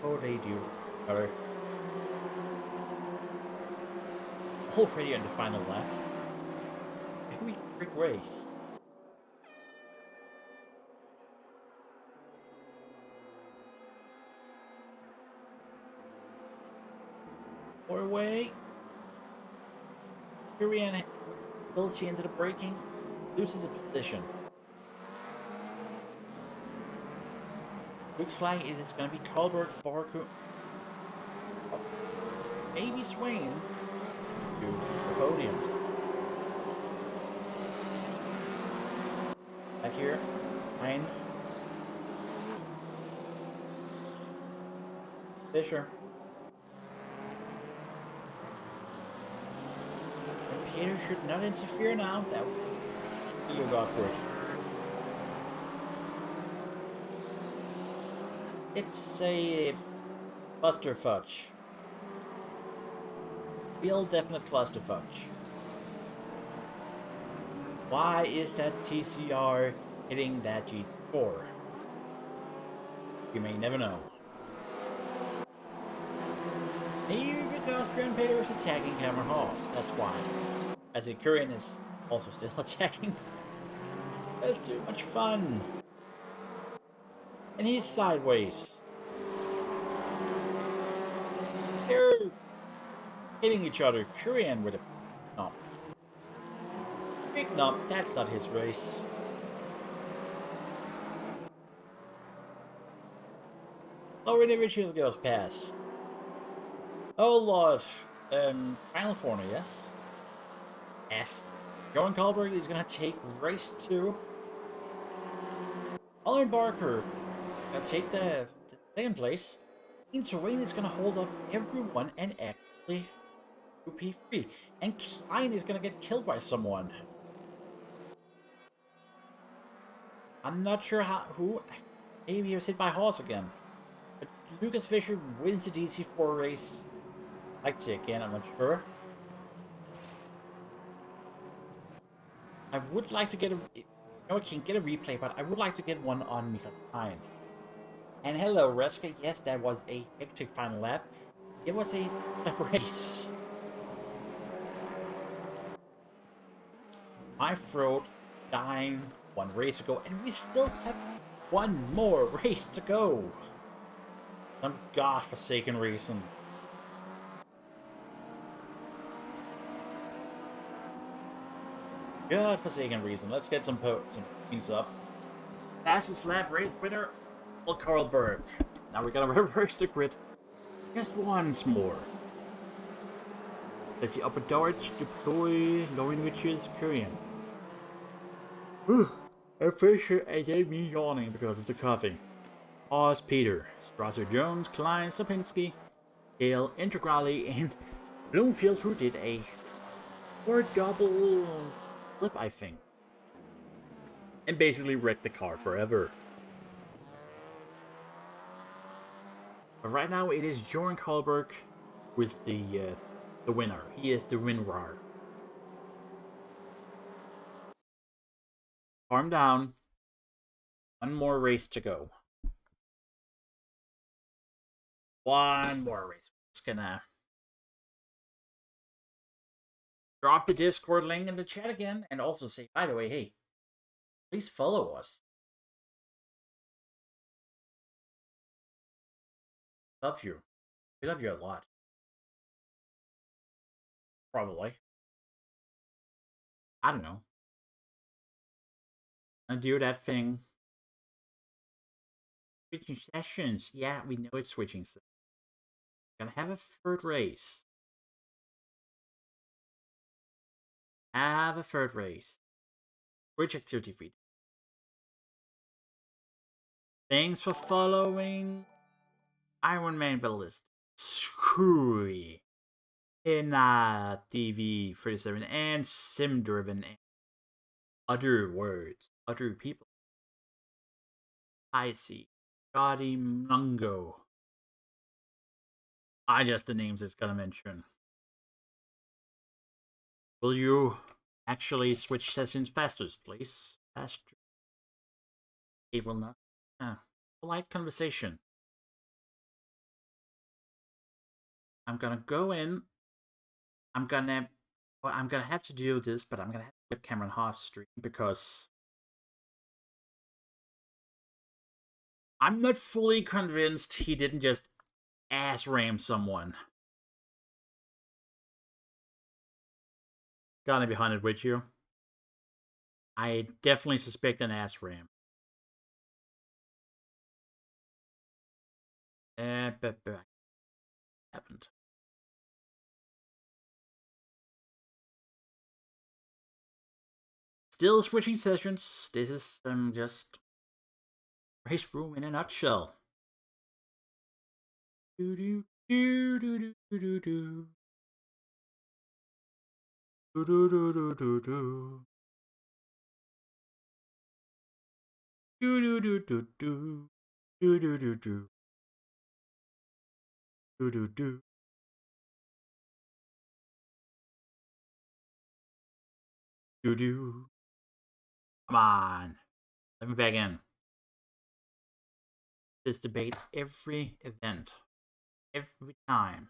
Oh, they do. Alright. Already on the final lap. Maybe quick race. Or away. Kurian ability into the braking, loses a position. Looks like it is going to be Colbert, Barku, maybe Swain to the podiums. Back here, 9. Fisher. Peter should not interfere now. That would be awkward. It's a clusterfudge. Real definite clusterfudge. Why is that TCR hitting that GT4? You may never know. Maybe because Grand Peter is attacking Cameron Haas, that's why. As the Kurian is also still attacking. That's too much fun. And he's sideways. They're hitting each other. Kurian with a nump. Big nump, that's not his race. Already Richards goes past. Oh lord. Final corner, yes. Yes. Johan Colberg is gonna take race 2. Oliver Barker gonna take the second place. Means Rain is gonna hold off everyone and actually do P3. And Klein is gonna get killed by someone. I'm not sure who. Maybe he was hit by Haas again. But Lucas Fisher wins the DC4 race. I'd say again, I'm not sure. I would like to get a... I can get a replay, but I would like to get one on Mikael Klein. And hello, Reska. Yes, that was a hectic final lap. It was a race. My throat dying. One race to go, and we still have one more race to go. Some godforsaken reason. Godforsaken reason. Let's get some points up. Fastest lap race winner, Carl Berg. Now we're gonna reverse the grid just once more. Let's see, upper Dodge, deploy, Lowinovich's Korean. Official again me yawning because of the coughing. Oz Peter, Strasser Jones, Klein, Sapinski, Gale, Integrali, and Bloomfield, who did a double flip, I think. And basically wrecked the car forever. But right now it is Joran Karlberg who is the winner. He is the winner. Calm down. One more race to go. One more race. Just gonna drop the Discord link in the chat again and also say, by the way, hey, please follow us. Love you. We love you a lot. Probably. I don't know. And do that thing. Switching sessions. Yeah, we know it's switching sessions. Gonna have a third race. Have a third race. Which activity feed? Thanks for following Iron Man Ballist. Screwy. Ina TV 37 and Sim Driven and other words. Other people. I see. Scotty Mungo. Just the names it's gonna mention. Will you actually switch sessions faster, please? Faster. It will not. Polite conversation. I'm gonna go in. I'm gonna have to do this, but I'm gonna have to let Cameron Haas stream because I'm not fully convinced he didn't just ass ram someone. Gotta be hunted with you. I definitely suspect an ass ram. But happened. Still switching sessions. This is just race room in a nutshell. Do do do do do do do. Do do do do do do. Do do do do do. Do do do do. Do do do. Do do. Come on. Let me back in. This debate every event. Every time.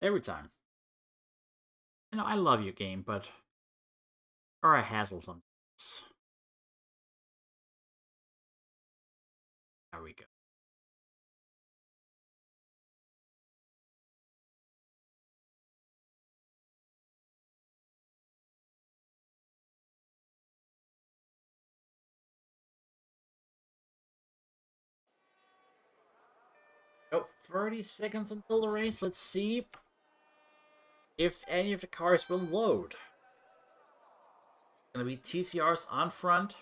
Every time. You know, I love your game, but or a hassle sometimes. There we go. Oh, 30 seconds until the race. Let's see if any of the cars will load. It's gonna be TCRs on front.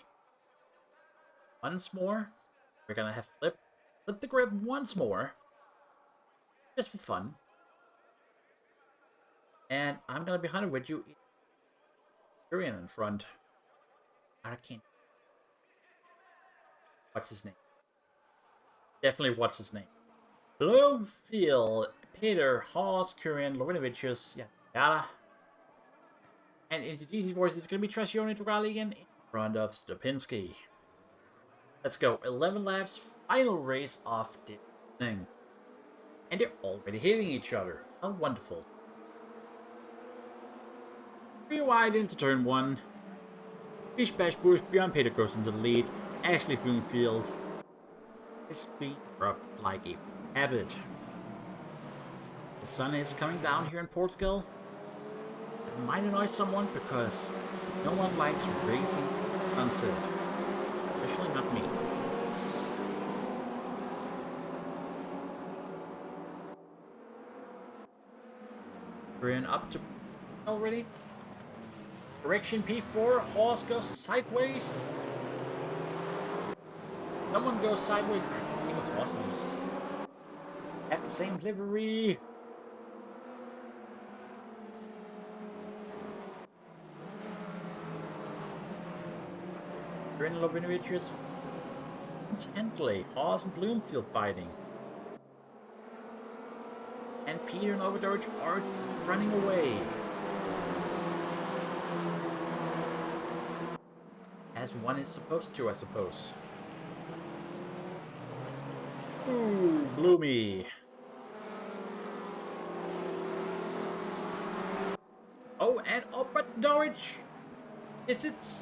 Once more. We're gonna have flip the grid once more. Just for fun. And I'm gonna be hunted with you. Korean in front. I can't. What's his name? Definitely what's his name. Bloomfield, Peter, Haas, Korean, Lovinovichus, yada. And into GT4, it's going to be Tracione Integrali again in front of Stopinski. Let's go. 11 laps, final race of the thing. And they're already hitting each other. How wonderful. 3 wide into turn 1. Bish Bash Bush, Bjorn Peter goes into the lead. Ashley Bloomfield is speed up like a habit. The sun is coming down here in Portugal. It might annoy someone because no one likes racing sunset. Especially not me. We're in up to already. Correction P4, horse goes sideways. Someone goes sideways. I think it's awesome. Have the same livery. Bryn Lobinovich is intently. Haas and Bloomfield fighting. And Peter and Overdorge are running away. As one is supposed to, I suppose. Ooh, Bloomy. Oh, and up at Norwich. Is it?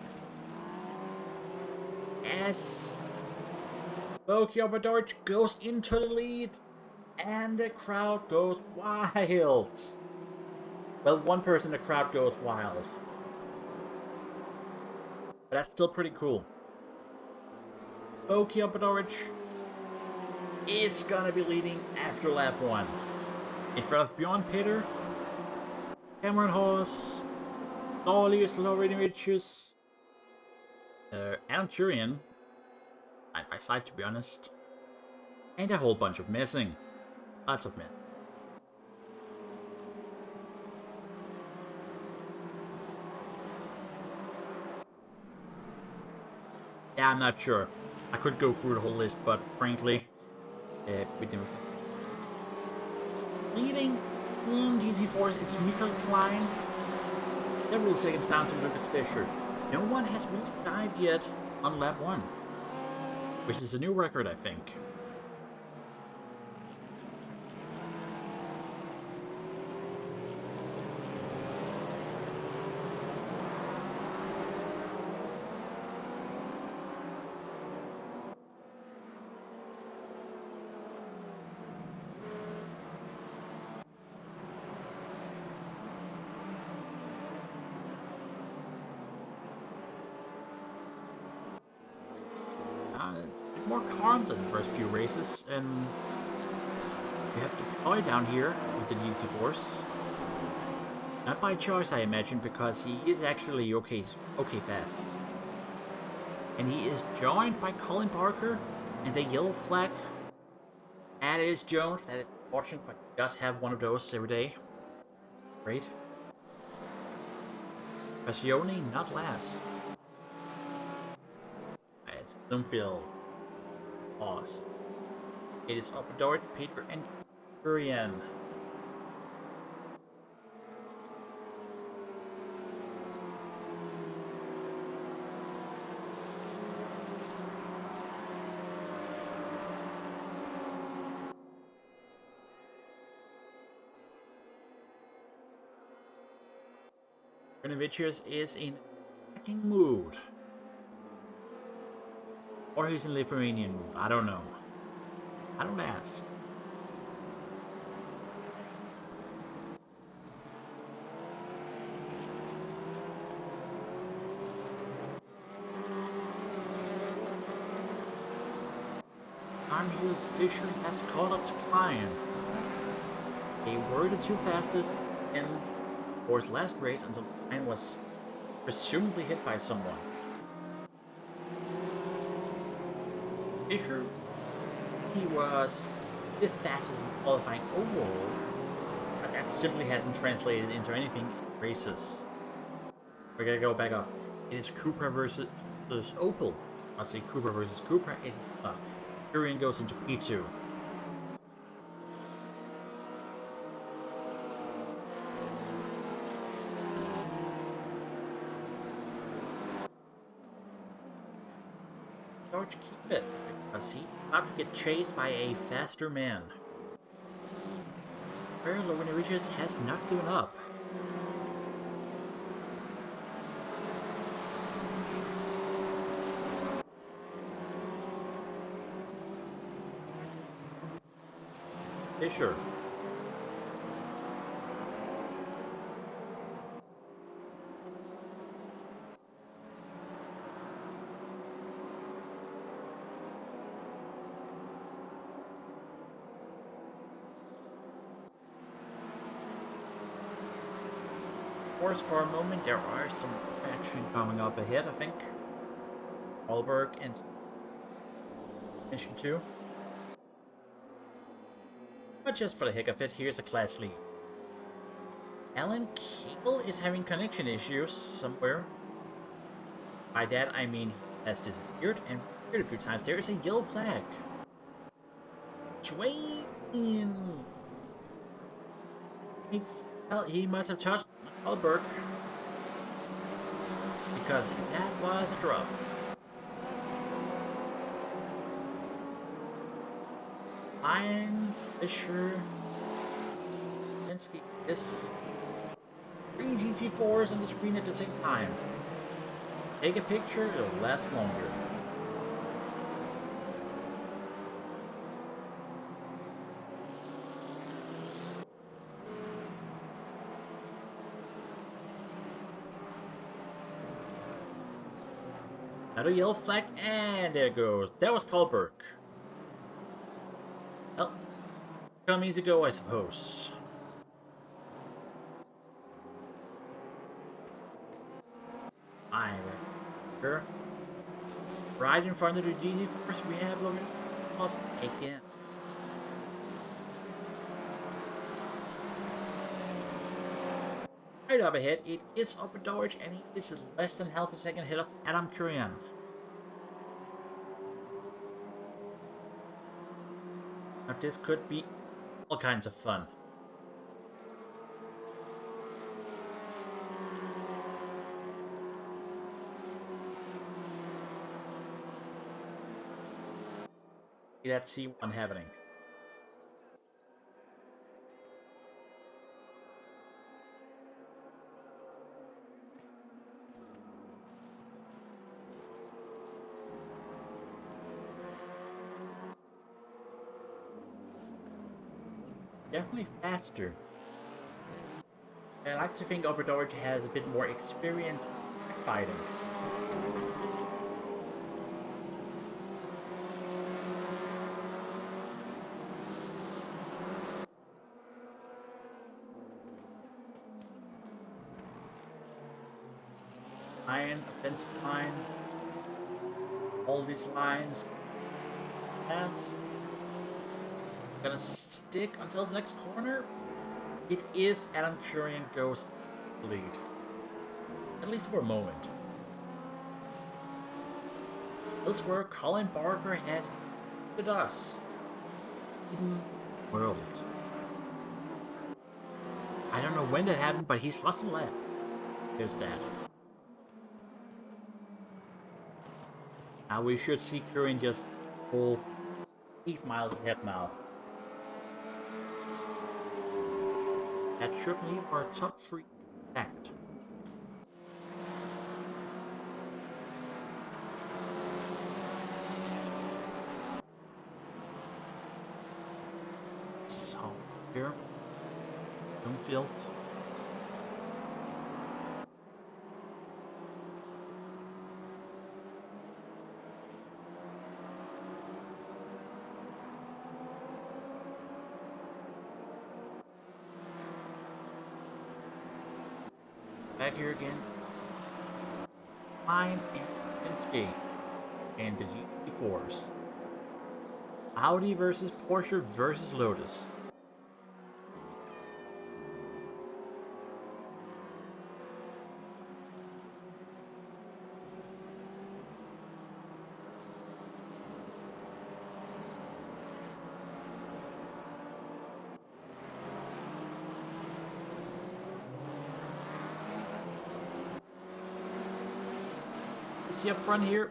Yes. Loki Oberdorch goes into the lead. And the crowd goes wild. Well, one person in the crowd goes wild. But that's still pretty cool. Loki Oberdorch is gonna be leading after lap 1. In front of Bjorn Peter, Cameron Horse, Dolius Lorinowicz, Adam Curian, side by side to be honest, and a whole bunch of missing. Lots of men. Yeah, I'm not sure. I could go through the whole list, but frankly, we never. Leading in GT4, it's Michael Klein. Several seconds down to Lucas Fischer. No one has really died yet on lap 1, which is a new record, I think. More calm than the first few races, and you have to deploy down here with the GT4s. Not by choice, I imagine, because he is actually okay fast. And he is joined by Colin Parker and a yellow flag. And it is Jones. That is unfortunate, but he does have one of those every day. Great. Passione not last. It's Bloomfield. Pause. It is Oberdorch, Peter, and Kurian. Renovicius is in attacking mood. Or he's in Lithuanian mood. I don't know. I don't ask. Armheel Fisher has caught up to Klein. They were the two fastest in Ford's last race until Klein was presumably hit by someone. Fisher, he was the fastest in qualifying overall, but that simply hasn't translated into anything in races. We're gonna go back up. It is Cooper versus Opel. I'll say Cooper versus Cooper. It's Kurian goes into P2. George keep it, because he's about to get chased by a faster man. Where Lorena Richards has not given up. Fisher. Of course, for a moment, there are some action coming up ahead, I think. Wahlberg and Mission 2. But just for the heck of it, here's a class lead. Alan Cable is having connection issues somewhere. By that, I mean he has disappeared and appeared a few times. There is a yellow flag. Dwayne! He must have touched Wahlberg, because that was a drop. Iron Fisher Penske is 3 GT4s on the screen at the same time. Take a picture, it'll last longer. Another yellow flag, and there it goes. That was Wahlberg. Well, come easy go, I suppose. Sure. Right in front of the GT4s, we have Logan lost again. Right up ahead, it is Upper Dodge, and he is less than half a second ahead of Adam Kurian. Now this could be all kinds of fun. Let's see what's happening. Definitely faster. I like to think Obrador has a bit more experience fighting. Line, offensive line, all these lines. Yes. Gonna stick until the next corner. It is Adam Kurian goes lead. At least for a moment. Elsewhere, Colin Barker has with us. Hidden world. I don't know when that happened, but he's lost a lap. There's that. Now we should see Kurian just pull 8 miles ahead now. That should leave our top 3 intact. So, here, Bloomfield. Back here again. Mine and Penske and the GT4s. Audi versus Porsche versus Lotus. See up front here.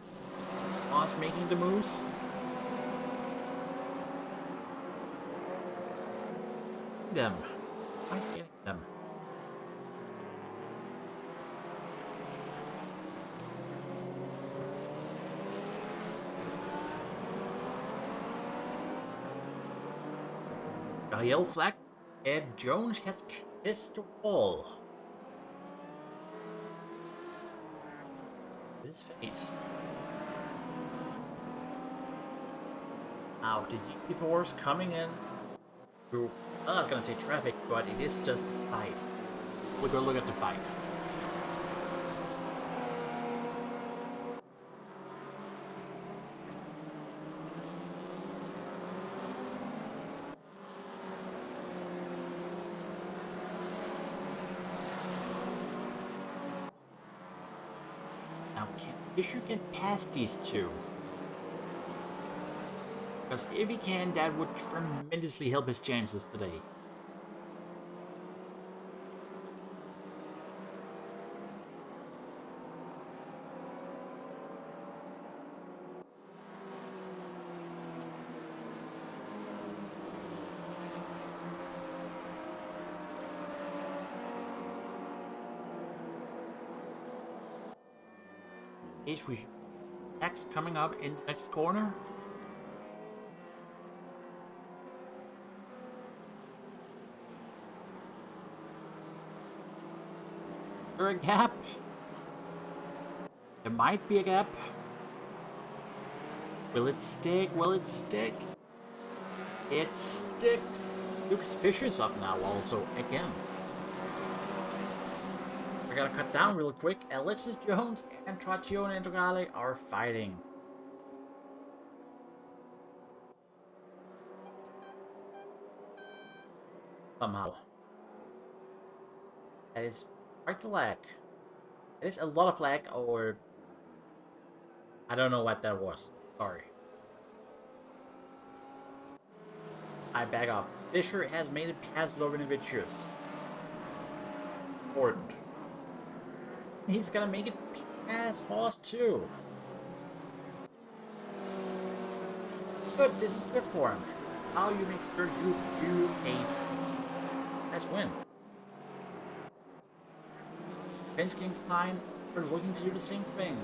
Haas making the moves. Them. I'm getting them. Got a yellow flag, and Jones has kissed the wall. With his face. Now, the GT4 is coming in through, I was gonna say traffic, but it is just a fight. We'll go look at the fight. Now, can Fisher get past these two? Because if he can, that would tremendously help his chances today. Next coming up in the next corner. Is there a gap? There might be a gap. Will it stick? Will it stick? It sticks. Lucas Fisher's up now also, again. I gotta cut down real quick. Alexis Jones and Tracclap and are fighting. Somehow. That is quite the lag. It is a lot of lag, or I don't know what that was. Sorry. I back up. Fisher has made it past Lovrenovicius. Important. He's gonna make it past Haas too. Good, this is good for him. How you make sure you do a nice win. Penske and Klein are looking to do the same thing.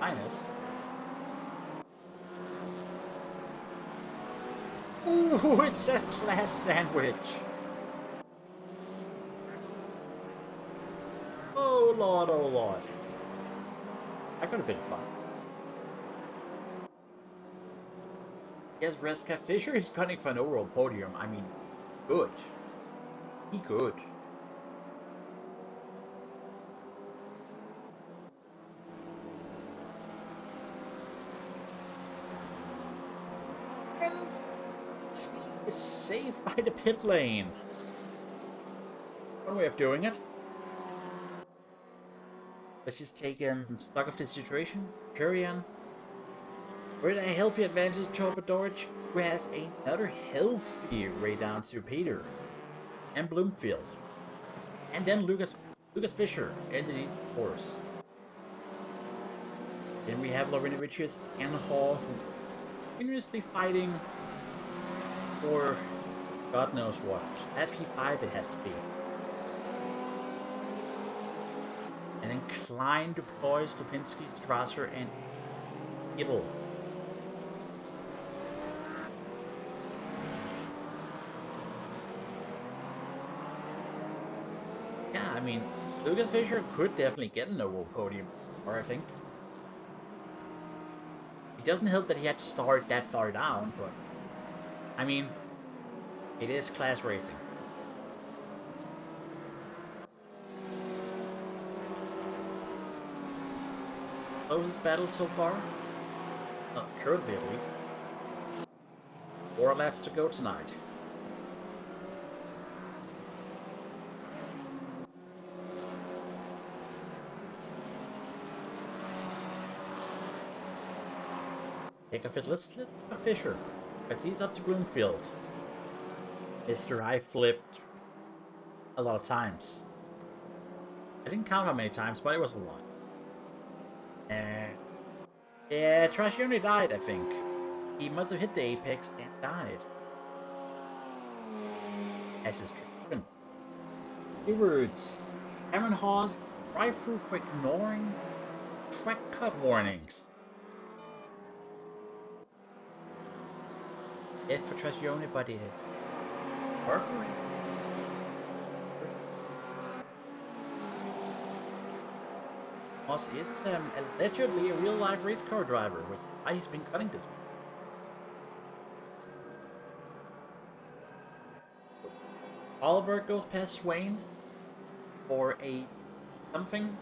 Minus. Ooh, it's a class sandwich. Oh lord, oh lord. That could have been fun. Yes, Reska Fisher is gunning for an overall podium. I mean, good. He good. And is saved by the pit lane. One way of doing it. Let's just take stock of the situation. Carry on. With a healthy advantage to Dorich, who has another healthy way down to Peter and Bloomfield. And then Lucas Fisher into these fours. Then we have Lovrenovicius and Hall, who continuously fighting for God knows what. Class P5 it has to be. And then Klein deploys Lupinski, Strasser, and Gibble. Yeah, I mean, Lucas Fisher could definitely get an overall podium, or I think. It doesn't help that he had to start that far down, but I mean, it is class racing. Closest battle so far? Currently at least. 4 laps to go tonight. Take a fit. Let's look at Fisher. Because he's up to Bloomfield. Mr. I flipped a lot of times. I didn't count how many times, but it was a lot. Yeah, Trascione died, I think. He must have hit the apex and died. As is tradition. Afterwards, Cameron Hawes drive through for ignoring track cut warnings. Death for Trascione, but it is Mercury. Hawes is allegedly a real-life race car driver, which is why he's been cutting this week. Alberg goes past Swain for a something.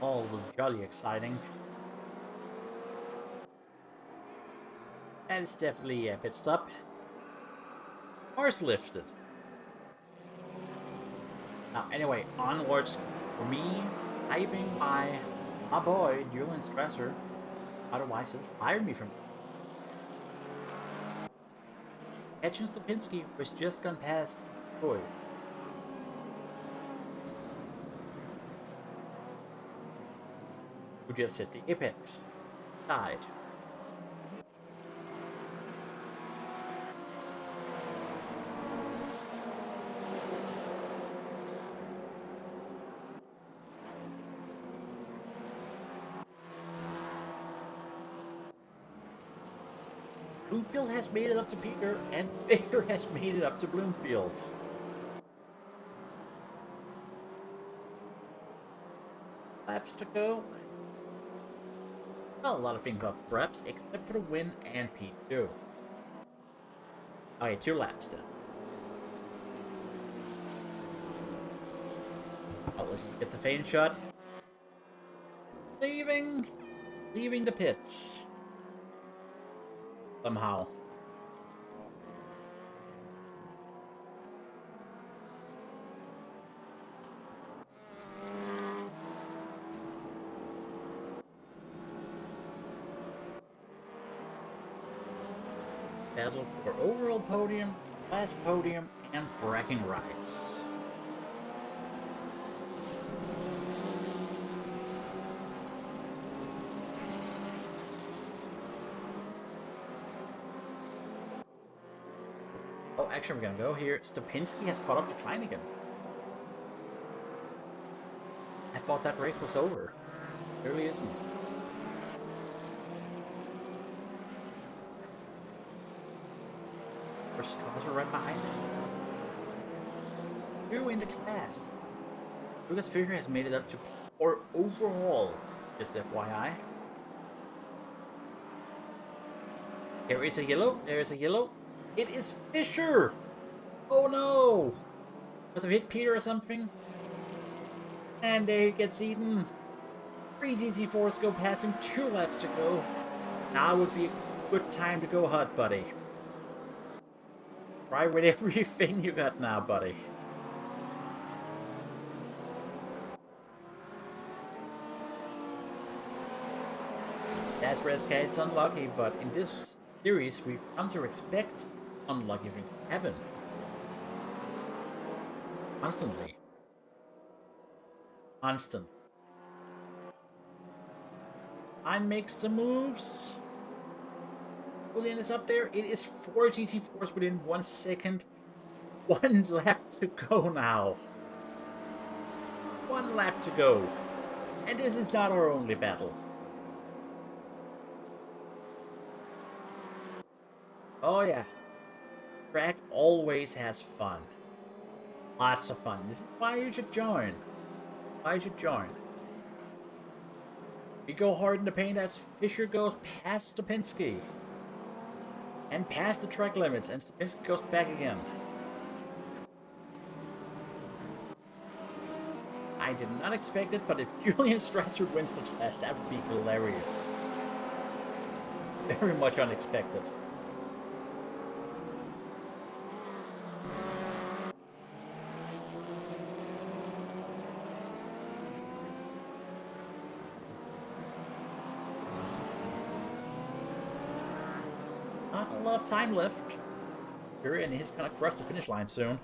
All jolly exciting. And it's definitely a pit stop. Cars lifted. Now, anyway, onwards for me, hyping by my boy, Julian Strasser. Otherwise, he'll fire me from. Etchen Stopinski was just gone past Boy. Who just hit the apex. Died. Bloomfield has made it up to Peter, and Faker has made it up to Bloomfield. Laps to go. Well, a lot of things up for reps, except for the win and P2. Okay, 2 laps then. Oh, let's just get the fade shot. Leaving the pits. Somehow. Battle for overall podium, class podium, and bragging rights. Oh, actually, we're gonna go here. Stopinski has caught up to Kleinigan. I thought that race was over. It really isn't. Strasser right behind him. Who in the class? Lucas Fischer has made it up to P4 overall. Just FYI. There is a yellow. There is a yellow. It is Fischer. Oh no! Must have hit Peter or something. And there he gets eaten. 3 GT4s go past him. 2 laps to go. Now would be a good time to go hot, buddy. Try with everything you got now, buddy. That's for SK, it's unlucky, but in this series, we've come to expect unlucky things to happen. Constantly. Constant. Line makes the moves. Julian is up there. It is 4 GT4s within 1 second. 1 lap to go now. 1 lap to go. And this is not our only battle. Oh yeah. Track always has fun. Lots of fun. This is why you should join. Why you should join. We go hard in the paint as Fischer goes past Stopinski. And past the track limits, and Stopinski goes back again. I did not expect it, but if Julian Strasser wins the class, that would be hilarious. Very much unexpected. Not a lot of time left. And he's gonna cross the finish line soon.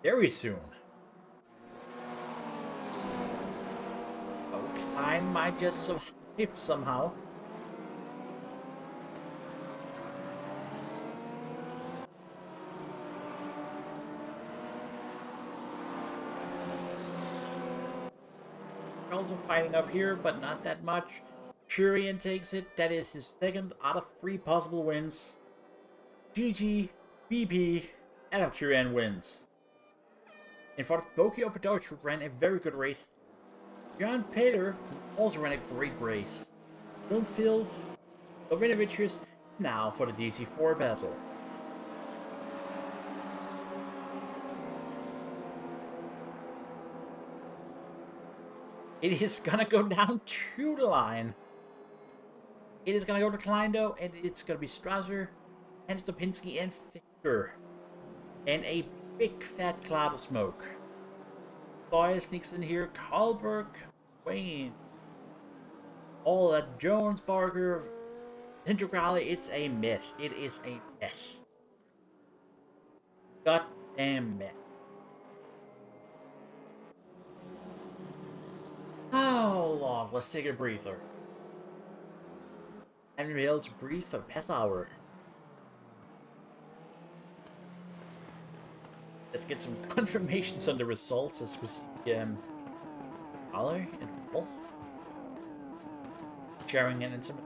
very soon. Oh, Klein might just survive somehow. Also fighting up here, but not that much. Curian takes it. That is his second out of 3 possible wins. GG, BP, Adam Curian wins. In front of Boki Opedovich, who ran a very good race. Jan Peter, who also ran a great race. Bloomfield, Lovinovichus, now for the DT4 battle. It is gonna go down to the line. It is gonna go to Kleindo, and it's gonna be Strasser, and Stopinski, and Fischer. And a big fat cloud of smoke. Boy sneaks in here, Karlberg, Wayne. All that Jones, Barger, Hintergrale, it's a mess. It is a mess. Goddamn mess. Oh Lord, let's take a breather. I haven't been able to breathe for the past hour. Let's get some confirmations on the results as we see Aller and Wolf sharing an intimate.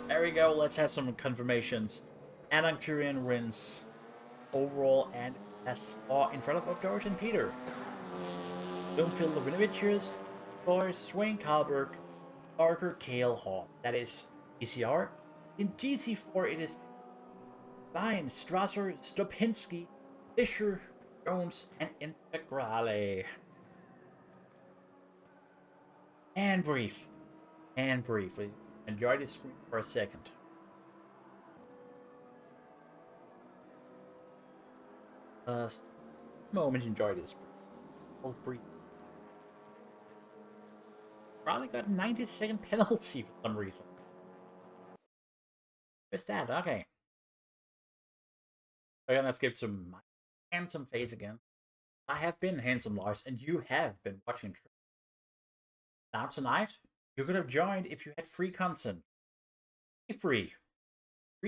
There we go, let's have some confirmations. Adam Curian wins overall and as in front of Opedovich and Peter. Bloomfield, Lovinovichus, Boy, Swain, Karlberg, Barker, Kale, Hall. That is TCR. In GT4, it is Stein, Strasser, Stopinski, Fischer, Jones, and Integrale. And briefly, enjoy this screen for a second. Moment, enjoy this. Oh, brief. Probably got a 90-second penalty for some reason. Where's that? Okay. Again, let's skip to my handsome face again. I have been Handsome Lars, and you have been watching. Now tonight, you could have joined if you had free content. Free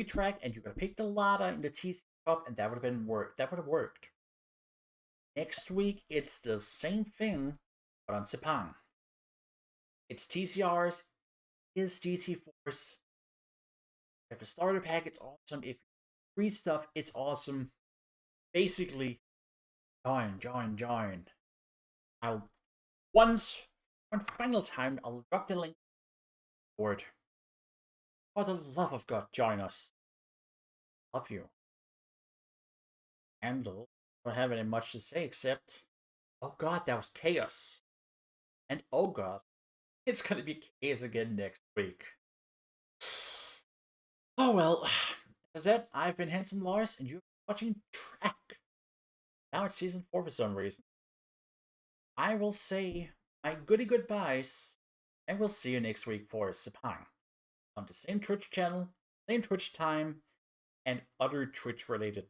track, and you could have picked the ladder in the TCR Cup, and that would have worked. Next week, it's the same thing, but on Sepang. It's TCRs, is GT4s. If the starter pack, it's awesome. If free stuff, it's awesome. Basically, join. I'll one final time, I'll drop the link for it. For the love of God, join us. Love you. And I don't have any much to say except, oh God, that was chaos. And oh God, it's gonna be chaos again next week. Oh well, as I said, I've been Handsome Lars, and you're watching TRACC. Now it's season 4 for some reason. I will say my goodie goodbyes, and we'll see you next week for Sepang. On the same Twitch channel, same Twitch time, and other Twitch related